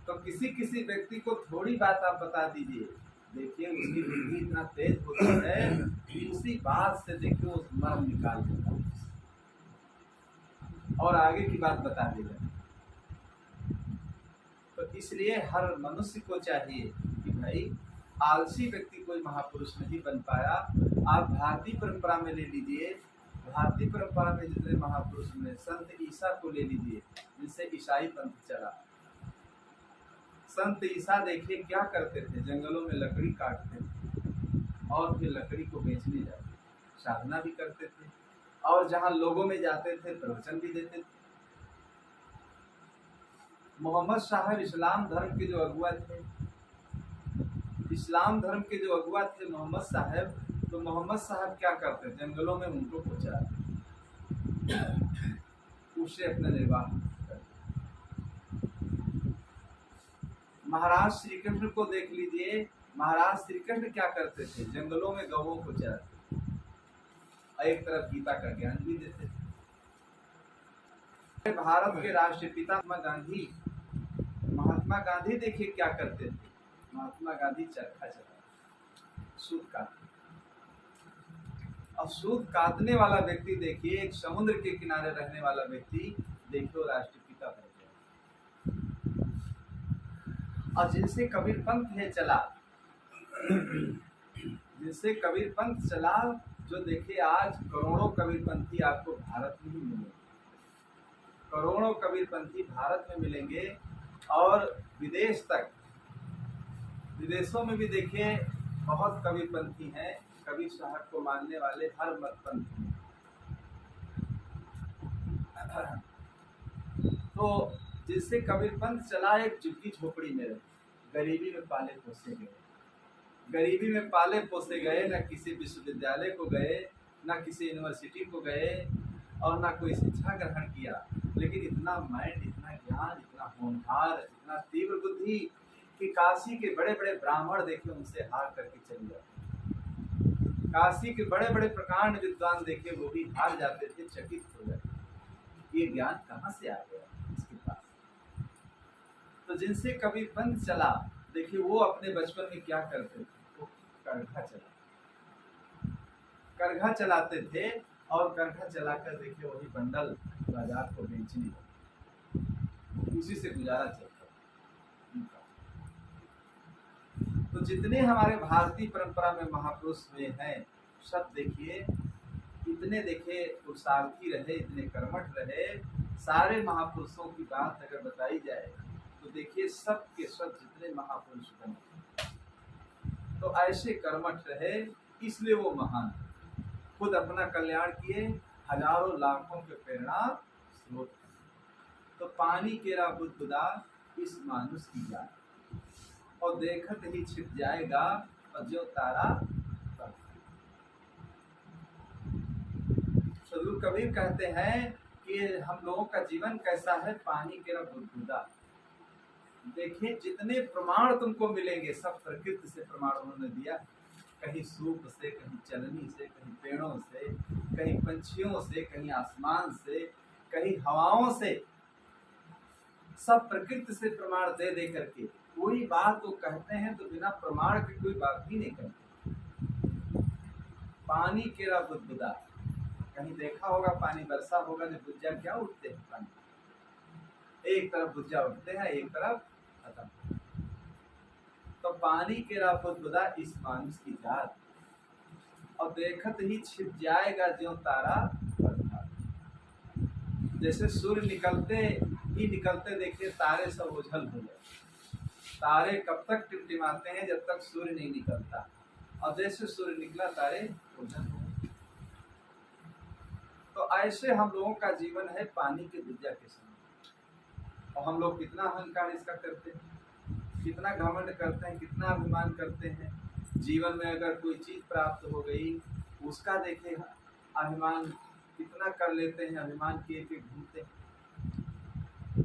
तो किसी किसी व्यक्ति को थोड़ी बात आप बता दीजिए, देखिए उसकी बुद्धि इतना तेज होती है कि उसी बात से देखिए उस मर्म निकाल देता है और आगे की बात बता देगा। तो इसलिए हर मनुष्य को चाहिए कि भाई आलसी व्यक्ति कोई महापुरुष नहीं बन पाया। आप भारतीय परंपरा में ले लीजिए, भारतीय परंपरा में जितने महापुरुष में संत ईसा को ले लीजिए, जिससे ईसाई पंथ चला। संत ईसा देखिए क्या करते थे, जंगलों में लकड़ी काटते थे और फिर लकड़ी को बेचने जाते, साधना भी करते थे, और जहाँ लोगों में जाते थे प्रवचन भी देते थे। मोहम्मद साहब इस्लाम धर्म के जो अगुआ थे, इस्लाम धर्म के जो अगुआ थे मोहम्मद साहब, तो मोहम्मद साहब क्या करते, जंगलों में ऊँटों को चराते, उससे अपना निर्वाह करते। महाराज श्री कृष्ण को देख लीजिए, महाराज श्री कृष्ण क्या करते थे, जंगलों में गौओं को चराते और एक तरफ गीता का ज्ञान भी देते थे। भारत के राष्ट्रपिता महात्मा गांधी देखिए क्या करते थे, महात्मा गांधी चरखा चलाते, सूत काटते। अब सूत काटने वाला व्यक्ति देखिए, एक समुद्र के किनारे रहने वाला व्यक्ति देखिए, राष्ट्रपिता बन गया। और जिनसे कबीर पंथ है चला, जिनसे कबीर पंथ चला, जो देखिए आज करोड़ों कबीरपंथी आपको भारत में ही मिलेंगे, करोड़ों कबीरपंथी भारत में मिलेंगे। और विदेश तक, विदेशों में भी देखिए बहुत कबीरपंथी हैं, कबीर साहब को मानने वाले हर मत पंथी हैं। तो जिससे कबीर पंथ चला, एक झुग्गी झोपड़ी में रहे, गरीबी में पाले पोसे गए, गरीबी में पाले पोसे गए, न किसी विश्वविद्यालय को गए, न किसी यूनिवर्सिटी को गए, और ना कोई शिक्षा ग्रहण किया, लेकिन इतना माइंड, इतना ज्ञान, इतना होनहार, इतना तीव्र बुद्धि कि काशी के बड़े बड़े ब्राह्मण देखे उनसे हार करके चले जाते, काशी के बड़े बड़े प्रकांड विद्वान देखे वो भी हार जाते थे, चकित हो जाते। ये ज्ञान कहाँ से आ गया इसके पास? तो जिनसे कभी पंथ चला, देखिए वो अपने बचपन में क्या करते थे, वो करघा चला, करघा चलाते थे, और करघा चलाकर देखिए वही बंडल बाजार को बेचने, उसी से गुजारा चलता। तो जितने हमारे भारतीय परंपरा में महापुरुष हुए हैं, सब देखिए इतने देखिए पुरुषार्थी रहे, इतने कर्मठ रहे। सारे महापुरुषों की बात अगर बताई जाए तो देखिए सब के सब जितने महापुरुष बने, तो ऐसे कर्मठ रहे, इसलिए वो महान, खुद अपना कल्याण किए, हजारों लाखों के प्रेरणा स्रोत। तो पानी केरा बुदबुदा इस मानुष की जान, और देखत ही छिप जाएगा और जो तारा। सदगुरु कबीर कहते हैं कि हम लोगों का जीवन कैसा है, पानी केरा बुदबुदा। देखिए जितने प्रमाण तुमको मिलेंगे सब प्रकृति से प्रमाण उन्होंने दिया, कहीं सूप से, कहीं चलनी से, कहीं पेड़ों से, कहीं पंछियों से, कहीं आसमान से, कहीं हवाओं से, सब प्रकृति से प्रमाण दे दे करके कोई बात वो कहते हैं तो बिना प्रमाण की कोई बात ही नहीं कहते। पानी केरा बुदबुदा, कहीं देखा होगा पानी बरसा होगा जब बुज्जा क्या उठते हैं, पानी एक तरफ बुज्जा उठते हैं, एक तरफ खत्म। तो पानी केरा बुदबुदा इस मानुष की जात, और देखत ही छिप जाएगा ज्यों तारा प्रभात। जैसे सूर्य निकलते ही निकलते देखिए तारे सब ओझल हो जाए, तारे कब तक टिमटिमाते हैं, जब तक सूर्य नहीं निकलता, और जैसे सूर्य निकला तारे ओझल हो गए। तो ऐसे हम लोगों का जीवन है पानी के बुज्जा के समय, और हम लोग कितना अहंकार इसका करते हैं, कितना घमंड करते हैं, कितना अभिमान करते हैं। जीवन में अगर कोई चीज प्राप्त हो गई, उसका देखे अभिमान कितना कर लेते हैं, अभिमान किए के घूमते हैं।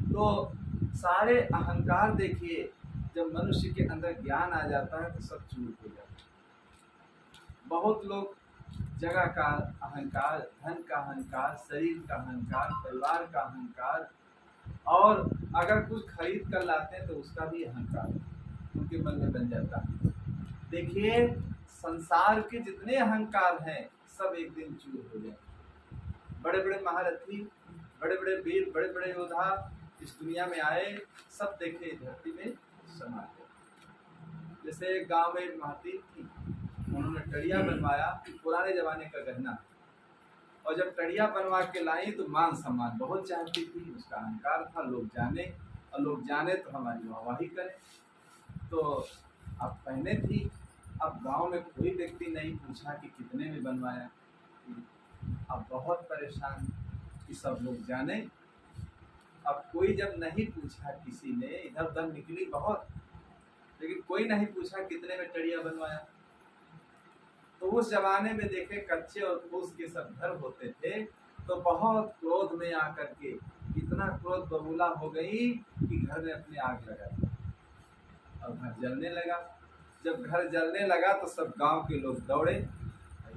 तो सारे अहंकार देखिए, जब मनुष्य के अंदर ज्ञान आ जाता है तो सब चूर हो जाता है। बहुत लोग जगह का अहंकार, धन का अहंकार, शरीर का अहंकार, परिवार का अहंकार, और अगर कुछ खरीद कर लाते हैं तो उसका भी अहंकार उनके मन में बन जाता है। देखिए संसार के जितने अहंकार हैं सब एक दिन चूर हो जाए। बड़े बड़े महारथी, बड़े बड़े वीर, बड़े बड़े योद्धा इस दुनिया में आए, सब देखे धरती में समा गए। जैसे एक गांव में महती थी, उन्होंने टड़िया बनवाया, पुराने जमाने का गहना, और जब टड़िया बनवा के लाई तो मान सम्मान बहुत चाहती थी, उसका अहंकार था, लोग जाने, और लोग जाने तो हमारी वाहवाही करें। तो अब पहने थी, अब गांव में कोई व्यक्ति नहीं पूछा कि कितने में बनवाया, अब बहुत परेशान कि सब लोग जाने। अब कोई जब नहीं पूछा किसी ने, इधर उधर निकली बहुत, लेकिन कोई नहीं पूछा कितने में टड़िया बनवाया। तो उस जमाने में देखे कच्चे और फूस के सब घर होते थे, तो बहुत क्रोध में आकर के इतना क्रोध बबूला हो गई कि घर में अपने आग लगा दी और घर जलने लगा। जब घर जलने लगा तो सब गांव के लोग दौड़े।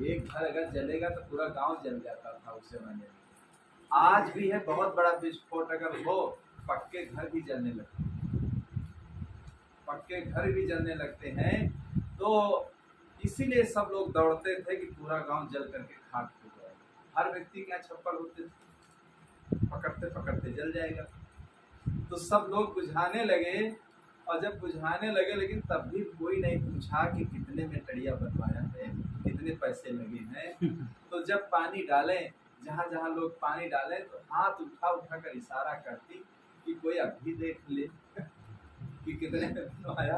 एक घर अगर जलेगा तो पूरा गांव जल जाता था उस जमाने में। आज भी है, बहुत बड़ा विस्फोट अगर हो पक्के घर भी जलने लगते हैं, पक्के घर भी जलने लगते हैं। तो इसीलिए सब लोग दौड़ते थे कि पूरा गांव जल करके खाक हो जाएगा। हर व्यक्ति के यहाँ छप्पर होते थे, पकड़ते पकड़ते जल जाएगा। तो सब लोग बुझाने लगे, और जब बुझाने लगे लेकिन तब भी कोई नहीं पूछा कि कितने में टड़िया बनवाया है, कितने पैसे लगे हैं। तो जब पानी डालें, जहाँ जहाँ लोग पानी डालें तो हाथ उठा उठा कर इशारा करती कि कोई अभी देख ले कि कितने में बनवाया,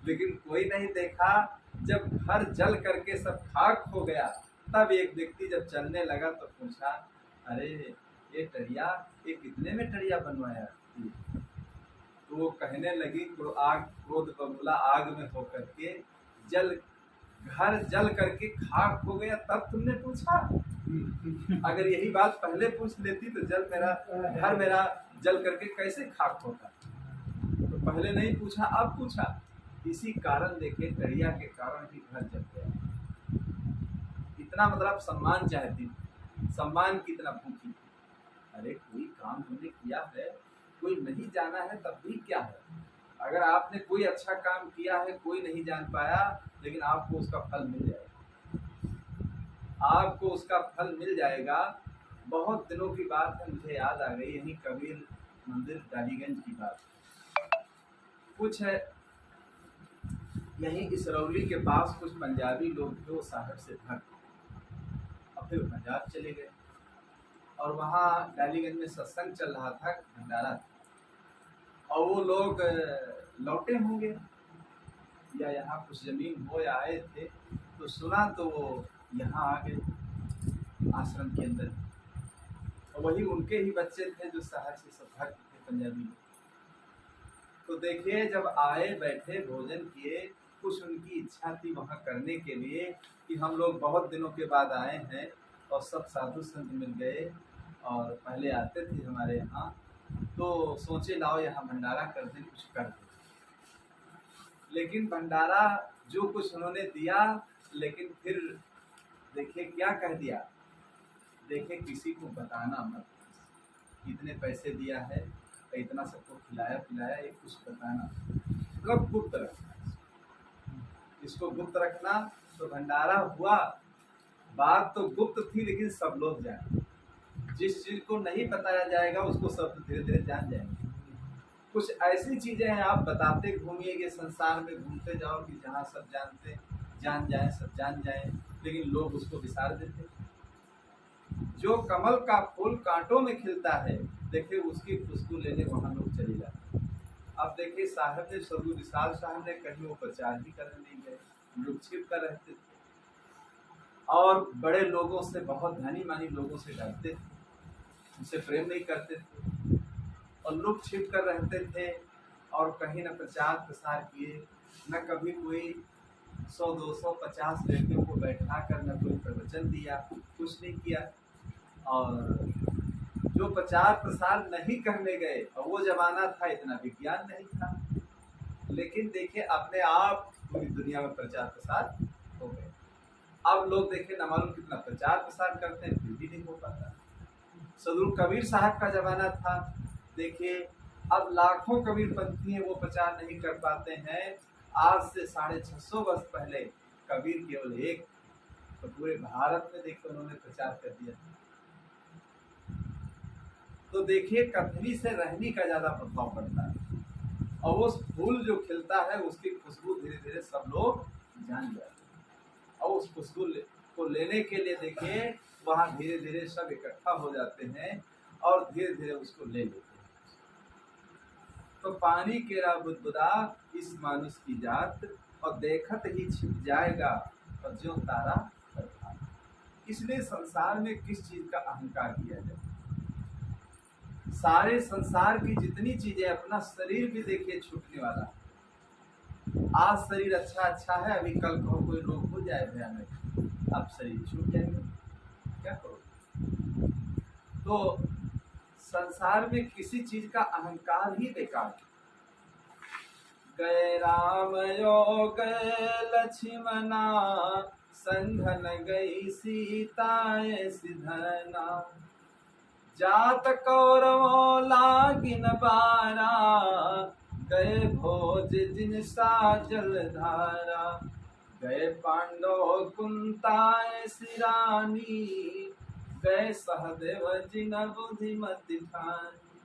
लेकिन कोई नहीं देखा। जब घर जल करके सब खाक हो गया, तब एक व्यक्ति जब चलने लगा तो पूछा, अरे ये टड़िया, ये कितने में टड़िया बनवाया? तो वो कहने लगी, क्रोध बबूला आग में होकर के घर जल करके खाक हो गया, तब तुमने पूछा? अगर यही बात पहले पूछ लेती तो घर मेरा जल करके कैसे खाक होता? तो पहले नहीं पूछा, अब पूछा। इसी कारण देखे टड़िया के कारण ही घर जल गया। इतना मतलब सम्मान चाहती, सम्मान की इतना भूखी। अरे कोई काम हमने किया है, कोई नहीं जाना है तब भी क्या है। अगर आपने कोई अच्छा काम किया है, कोई नहीं जान पाया, लेकिन आपको उसका फल मिल जाएगा, आपको उसका फल मिल जाएगा। बहुत दिनों की बात है, मुझे याद आ गई, यही कबीर मंदिर डालीगंज की बात। कुछ है यहीं इसरौली के पास कुछ पंजाबी लोग थे, वो साहब से भक्त, और फिर पंजाब चले गए। और वहाँ डालीगंज में सत्संग चल रहा था, भंडारा था, और वो लोग लौटे होंगे या यहाँ कुछ जमीन हो या आए थे, तो सुना तो वो यहाँ आ गए आश्रम के अंदर। और वही उनके ही बच्चे थे जो शहर से सब भक्त थे, पंजाबी लोग। तो देखिए जब आए, बैठे, भोजन किए, कुछ उनकी इच्छा थी वहाँ करने के लिए कि हम लोग बहुत दिनों के बाद आए हैं और सब साधु संत मिल गए, और पहले आते थे हमारे यहाँ, तो सोचे लाओ यहाँ भंडारा कर दें, कुछ कर दें। लेकिन भंडारा जो कुछ उन्होंने दिया, लेकिन फिर देखिए क्या कह दिया, देखिए किसी को बताना मत, कितने पैसे दिया है, इतना सबको खिलाया पिलाया, ये कुछ बताना, मतलब गुप्त रखना, इसको गुप्त रखना। तो भंडारा हुआ, बात तो गुप्त थी लेकिन सब लोग जाने। जिस चीज को नहीं बताया जाएगा उसको सब धीरे धीरे जान जाएंगे। कुछ ऐसी चीजें हैं आप बताते घूमिएगे, संसार में घूमते जाओ कि जहाँ सब जानते जान जाए, सब जान जाए, लेकिन लोग उसको विसार देते। जो कमल का फूल कांटों में खिलता है, देखिए उसकी खुशबू लेने वहाँ लोग चले जाते हैं। अब देखिए साहब ने, सदगुरु विशाल साहब ने कहीं वो प्रचार भी करने नहीं गए, लोग छिप कर रहते थे, और बड़े लोगों से, बहुत धनी मानी लोगों से डरते थे, उनसे प्रेम नहीं करते थे, और लोग छिप कर रहते थे, और कहीं न प्रचार प्रसार किए, न कभी कोई 100, 200, 50 व्यक्तियों को बैठा कर न कोई प्रवचन दिया, कुछ नहीं किया। और जो प्रचार प्रसार नहीं करने गए, और वो जमाना था इतना विज्ञान नहीं था, लेकिन देखिए अपने आप पूरी दुनिया में प्रचार प्रसार हो गए। अब लोग देखे न मालूम कितना प्रचार प्रसार करते हैं, फिर भी नहीं हो पाता। सदगुरु कबीर साहब का जमाना था, देखिए अब लाखों कबीर पंथी हैं, वो प्रचार नहीं कर पाते हैं। आज से 650 वर्ष पहले कबीर केवल एक, तो पूरे भारत में देखकर उन्होंने प्रचार कर दिया। तो देखिए कथनी से रहनी का ज्यादा प्रभाव पड़ता है, और वो फूल जो खिलता है उसकी खुशबू धीरे धीरे सब लोग जान जाते हैं, और उस खुशबू को लेने के लिए देखिए वहाँ धीरे धीरे सब इकट्ठा हो जाते हैं, और धीरे धीरे उसको ले लेते हैं। तो पानी केरा बुदबुदा इस मानुष की जात, और देखत ही छिप जाएगा और जो तारा प्रभात। इसलिए संसार में किस चीज का अहंकार किया जाए, सारे संसार की जितनी चीजें, अपना शरीर भी देखिए छूटने वाला, आज शरीर अच्छा है, अभी कल को कोई रोग हो जाए भयानक, अब शरीर छूट जाएगा, क्या करो। तो संसार में किसी चीज का अहंकार ही बेकार है। गए राम यो गए लक्ष्मणा, संघन गई सीता सिधना, जात कौरवो लागिन बारा, गए भोज जिन साजल धारा, गए पांडव कुंताए सिरानी, गए सहदेव जिन बुद्धिमति ठानी,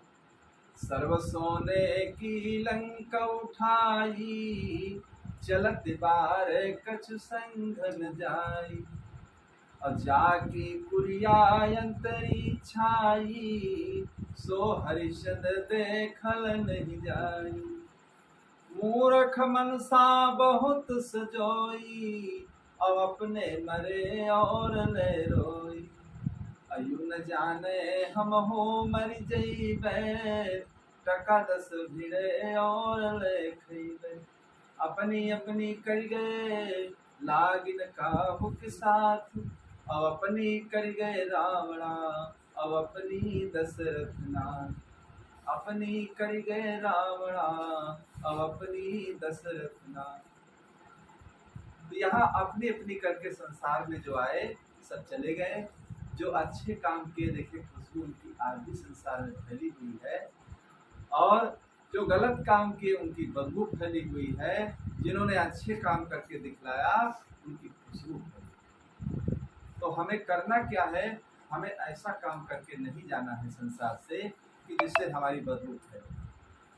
सर्व सोने की लंका उठाई, चलत बार कछु संग न जाई, और जाकी कुरियायंतरी छाई, सो हरिषद देखल नहीं जाई, मूर्ख मनसा बहुत सजोई, अब अपने मरे और ले रोई, अयु न जाने हम हो मर जइबे, टका 10 भिड़े और ले खइबे, अपनी अपनी कर गए लागिन काहू के साथ, अब अपनी कर गए रावणा, अब अपनी दशरथ नाथ, अपनी कर गए रावणा, अब अपनी दशरथ नाथ। तो यहाँ अपनी अपनी करके संसार में जो आए सब चले गए। जो अच्छे काम किए देखे खुशबू उनकी आज भी संसार में फैली हुई है, और जो गलत काम किए उनकी बदबू फैली हुई है। जिन्होंने अच्छे काम करके दिखलाया उनकी खुशबू फैली। तो हमें करना क्या है, हमें ऐसा काम करके नहीं जाना है संसार से कि जिससे हमारी बदबू फैले।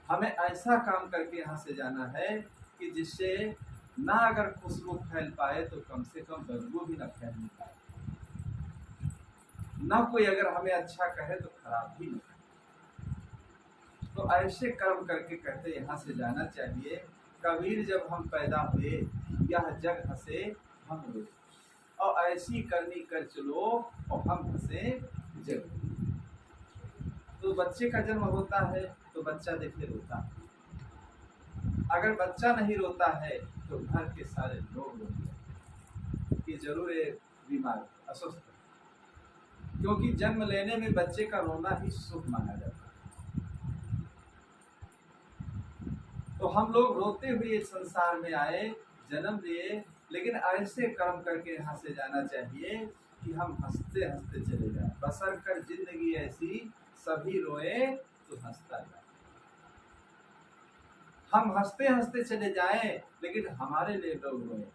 हमें ऐसा काम करके यहाँ से जाना है कि जिससे ना अगर खुशबू फैल पाए तो कम से कम बदबू भी न फैलने पाए, ना कोई अगर हमें अच्छा कहे तो खराब भी नहीं। तो ऐसे कर्म करके कहते यहाँ से जाना चाहिए। कबीर जब हम पैदा हुए यह जग हंसे हम रोए, और ऐसी करनी कर चलो और हम हंसे जग। तो बच्चे का जन्म होता है तो बच्चा देखे रोता है, अगर बच्चा नहीं रोता है तो घर के सारे लोग रोते हैं कि जरूर बीमार अस्वस्थ, क्योंकि जन्म लेने में बच्चे का रोना ही सुख माना जाता है। तो हम लोग रोते हुए इस संसार में आए, जन्म लिए, लेकिन ऐसे कर्म करके यहाँ से जाना चाहिए कि हम हंसते हंसते चले जाएं। बसर कर जिंदगी ऐसी सभी रोए तो हंसता जाए। हम हंसते हंसते चले जाएं, लेकिन हमारे लिए लोग रोए,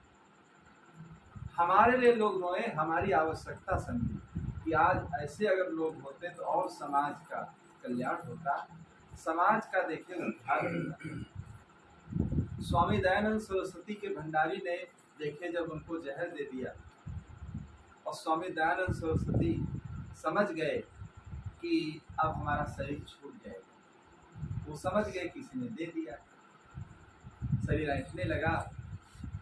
हमारे लिए लोग रोए, हमारी आवश्यकता समझी कि आज ऐसे अगर लोग होते तो और समाज का कल्याण होता, समाज का देखे उद्धार होता। स्वामी दयानंद सरस्वती के भंडारी ने देखे जब उनको जहर दे दिया, और स्वामी दयानंद सरस्वती समझ गए कि अब हमारा शरीर छूट जाएगा। वो समझ गए किसी ने दे दिया, शरीर ऐठने लगा।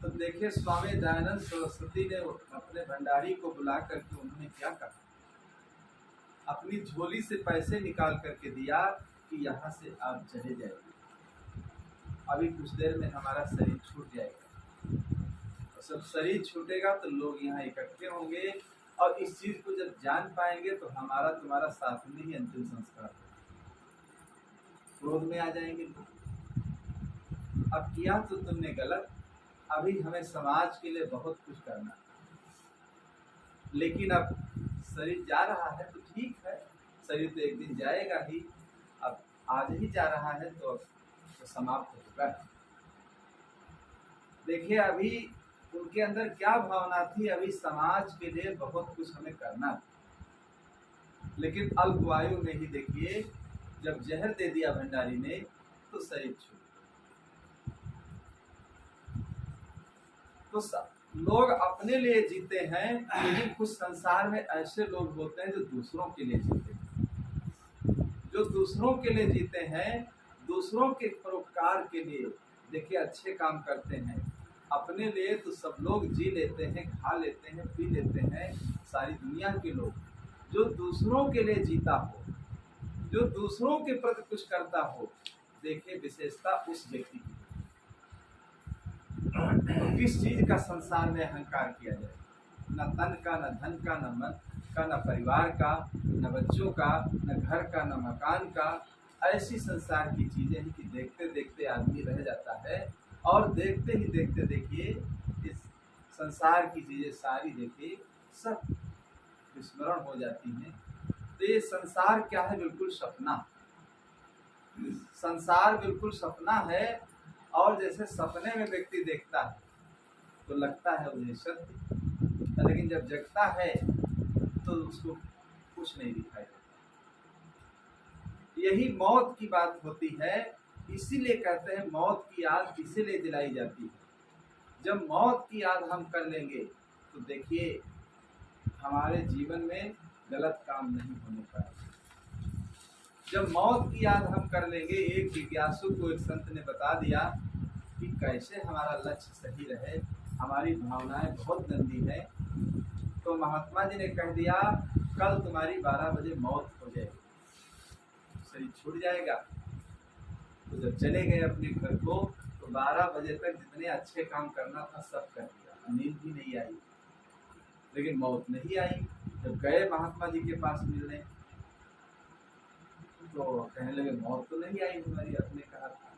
तो देखिए स्वामी दयानंद सरस्वती ने अपने भंडारी को बुला करके उन्होंने क्या कहा, अपनी झोली से पैसे निकाल करके दिया कि यहाँ से आप चले जाएंगे, अभी कुछ देर में हमारा शरीर छूट जाएगा। और सब शरीर छूटेगा तो लोग यहाँ इकट्ठे होंगे, और इस चीज को जब जान पाएंगे तो हमारा तुम्हारा साथ में ही अंतिम संस्कार होगा। क्रोध में आ जाएंगे लोग, अब किया तो तुमने गलत, अभी हमें समाज के लिए बहुत कुछ करना, लेकिन अब शरीर जा रहा है तो ठीक है, शरीर तो एक दिन जाएगा ही, अब आज ही जा रहा है तो समाप्त हो चुका है। देखिए अभी उनके अंदर क्या भावना थी, अभी समाज के लिए बहुत कुछ हमें करना था, लेकिन अल्पवायु में ही देखिए जब जहर दे दिया भंडारी ने तो शरीर छूट। तो लोग अपने लिए जीते हैं, लेकिन कुछ संसार में ऐसे लोग होते हैं जो दूसरों के लिए जीते हैं, जो दूसरों के लिए जीते हैं, दूसरों के परोपकार के लिए देखिए अच्छे काम करते हैं। अपने लिए तो सब लोग जी लेते हैं, खा लेते हैं, पी लेते हैं, सारी दुनिया के लोग। जो दूसरों के लिए जीता हो, जो दूसरों के प्रति कुछ करता हो, देखिए विशेषता उस व्यक्ति की। किस चीज का संसार में अहंकार किया जाए, न तन का, न धन का, न मन का, न परिवार का, न बच्चों का, न घर का, न मकान का। ऐसी संसार की चीजें हैं कि देखते देखते आदमी रह जाता है, और देखते ही देखते देखिए इस संसार की चीजें सारी देखिए सब विस्मरण हो जाती हैं। तो ये संसार क्या है? बिल्कुल सपना। संसार बिल्कुल सपना है, और जैसे सपने में व्यक्ति देखता है तो लगता है उन्हें सत्य, लेकिन जब जगता है तो उसको कुछ नहीं दिखाई देता। यही मौत की बात होती है। इसीलिए कहते हैं मौत की याद इसीलिए दिलाई जाती है। जब मौत की याद हम कर लेंगे तो देखिए हमारे जीवन में गलत काम नहीं होने पाएगा। जब मौत की याद हम कर लेंगे, एक जिज्ञासु को एक संत ने बता दिया कि कैसे हमारा लक्ष्य सही रहे, हमारी भावनाएं बहुत गंदी है, तो महात्मा जी ने कह दिया कल तुम्हारी 12 बजे मौत हो जाएगी, शरीर छूट जाएगा। तो जब चले गए अपने घर को तो 12 बजे तक जितने अच्छे काम करना था सब कर दिया, नींद भी नहीं आई, लेकिन मौत नहीं आई। जब गए महात्मा जी के पास मिलने तो कहने लगे मौत तो नहीं आई तुम्हारी, आपने कहा था।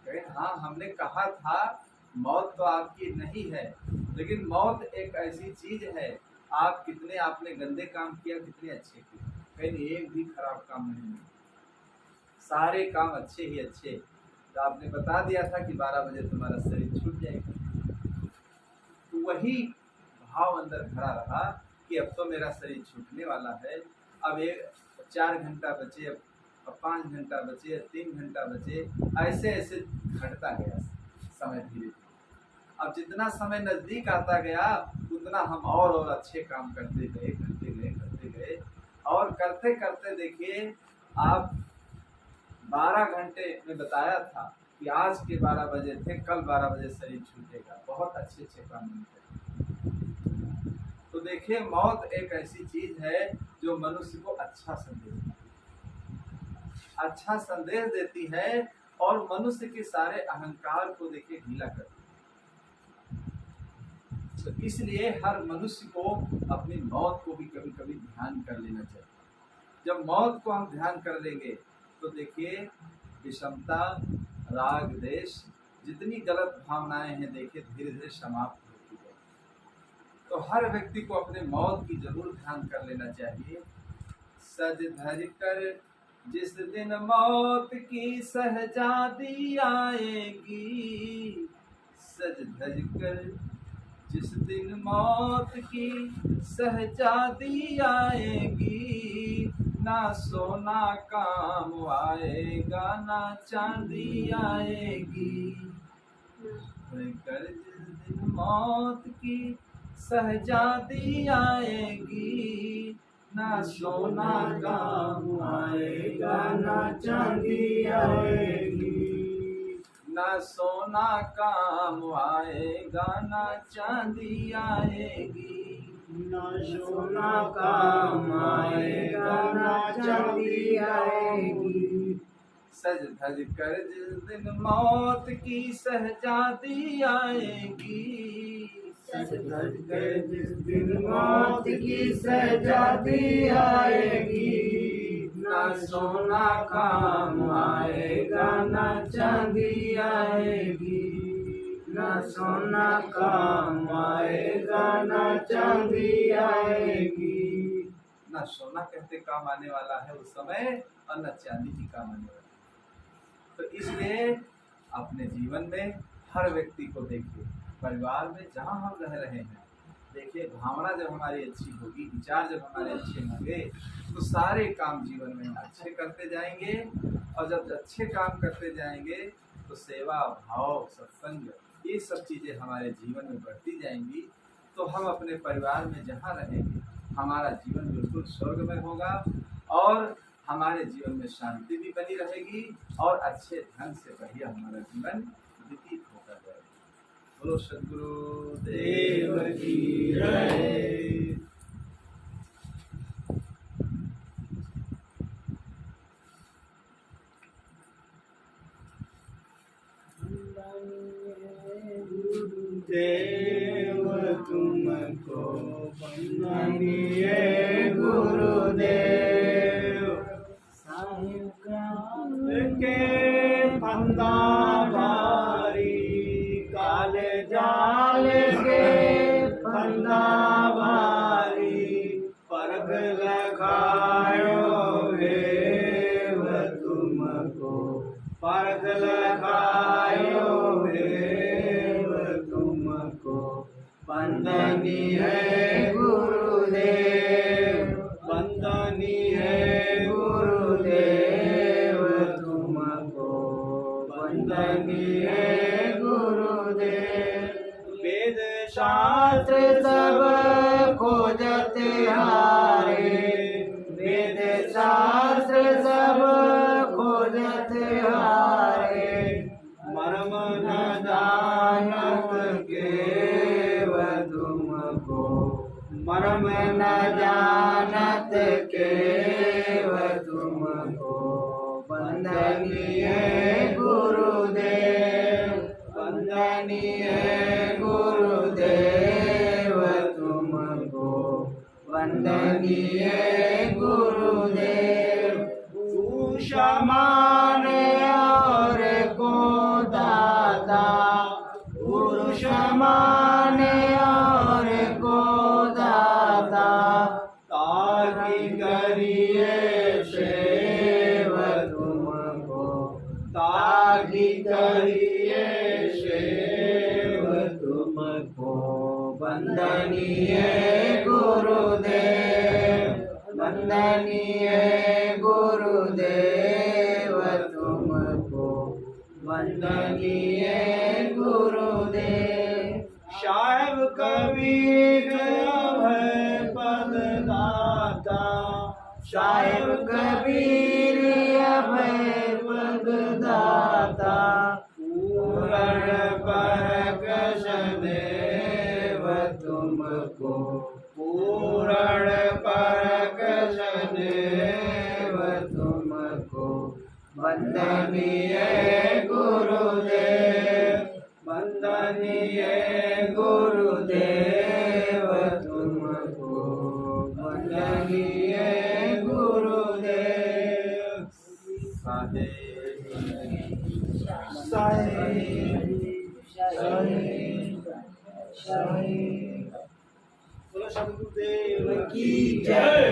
कहे हाँ हमने कहा था मौत तो आपकी नहीं है, लेकिन मौत एक ऐसी चीज है, आप कितने आपने गंदे काम किया, कितने अच्छे किए, कहीं एक भी खराब काम नहीं है, सारे काम अच्छे ही अच्छे। तो आपने बता दिया था कि 12 बजे तुम्हारा शरीर छूट जाएगा, तो वही भाव अंदर भरा रहा कि अब तो मेरा शरीर छूटने वाला है, अब 4 घंटा बचे, अब 5 घंटा बचे, 3 घंटा बचे, ऐसे ऐसे घटता गया समय धीरे धीरे। अब जितना समय नजदीक आता गया उतना हम और अच्छे काम करते गए, और करते करते देखिए आप 12 घंटे में बताया था कि आज के 12 बजे थे, कल 12 बजे शरीर छूटेगा, बहुत अच्छे अच्छे काम नहीं। तो देखिए मौत एक ऐसी चीज है जो मनुष्य को अच्छा संदेश देती है, और मनुष्य के सारे अहंकार को देखिए ढीला करती है। तो इसलिए हर मनुष्य को अपनी मौत को भी कभी कभी ध्यान कर लेना चाहिए। जब मौत को हम ध्यान कर लेंगे तो देखिए विषमता, राग, द्वेष, जितनी गलत भावनाएं हैं देखिए धीरे धीरे समाप्त होती है। तो हर व्यक्ति को अपने मौत की जरूर ध्यान कर लेना चाहिए। सज धज कर जिस दिन मौत की सहजादी आएगी, सज धज कर जिस दिन मौत की सहजादी आएगी, ना सोना काम आएगा ना चांदी आएगी। कर जिस दिन मौत की सहजादी आएगी, ना सोना काम आएगा ना चांदी आएगी, ना सोना काम आएगा ना चांदी आएगी, ना सोना काम आएगा ना चांदी आएगी। सज धज कर जिस दिन मौत की सहजादी आएगी, सज धज कर जिस दिन मौत की सहजादी आएगी, ना सोना काम आएगा ना चांदी आएगी, ना सोना काम आएगा ना चांदी आएगी। ना सोना कहते काम आने वाला है उस समय, और न चांदी की काम आने वाला है। तो इसलिए अपने जीवन में हर व्यक्ति को देखिए, परिवार में जहाँ हम रह रहे हैं देखिए, भावना जब हमारी अच्छी होगी, विचार जब हमारे अच्छे होंगे तो सारे काम जीवन में अच्छे करते जाएंगे, और जब अच्छे काम करते जाएंगे तो सेवा, भाव, सत्संग, ये सब चीज़ें हमारे जीवन में बढ़ती जाएंगी। तो हम अपने परिवार में जहाँ रहेंगे हमारा जीवन बिल्कुल स्वर्गमय होगा, और हमारे जीवन में शांति भी बनी रहेगी, और अच्छे ढंग से बढ़िया हमारा जीवन व्यतीत होता जाएगा। बोलो सद्गुरु देव की जय। वंदनीय गुरुदेव। साहिब के फंदा भारी, काले जाल के फंदा भारी, परख लगायो हेव तुमको, परख लगायो हेव तुमको। वंदनीय गुरुदेव, वंदनीय गुरुदेव तुमको, वंदनीय गुरुदेव। वेद शास्त्र सब खोजते हारे, वेद शास्त्र सब खोजते हारे, मर्म न जानत केव तुमको, मर्म न जानत केव तुमको। वंदनीय गुरुदेव, वंदनीय गुरुदेव तुमको, वंदनीय गुरुदेव। तू समान और को दाता, पुरुष मान और को दाता, ताकि करिए सेव तुमको, ताकि करिए सेव तुमको। वंदनीय गुरुदेव, वंदनीय गुरुदेव तुमको, वंदनीय गुरुदेव। साहिब कबीर अभय पद दाता, साहिब कबीर अभय पद दाता, पूरण परकश देव तुमको, पूरण परकश देव तुमको। वंदनीय गुरुदेव, वंदनीय गुरुदेव तुमको, वंदनीय गुरुदेव। साहेब बोलो सद्गुरुदेव की जय।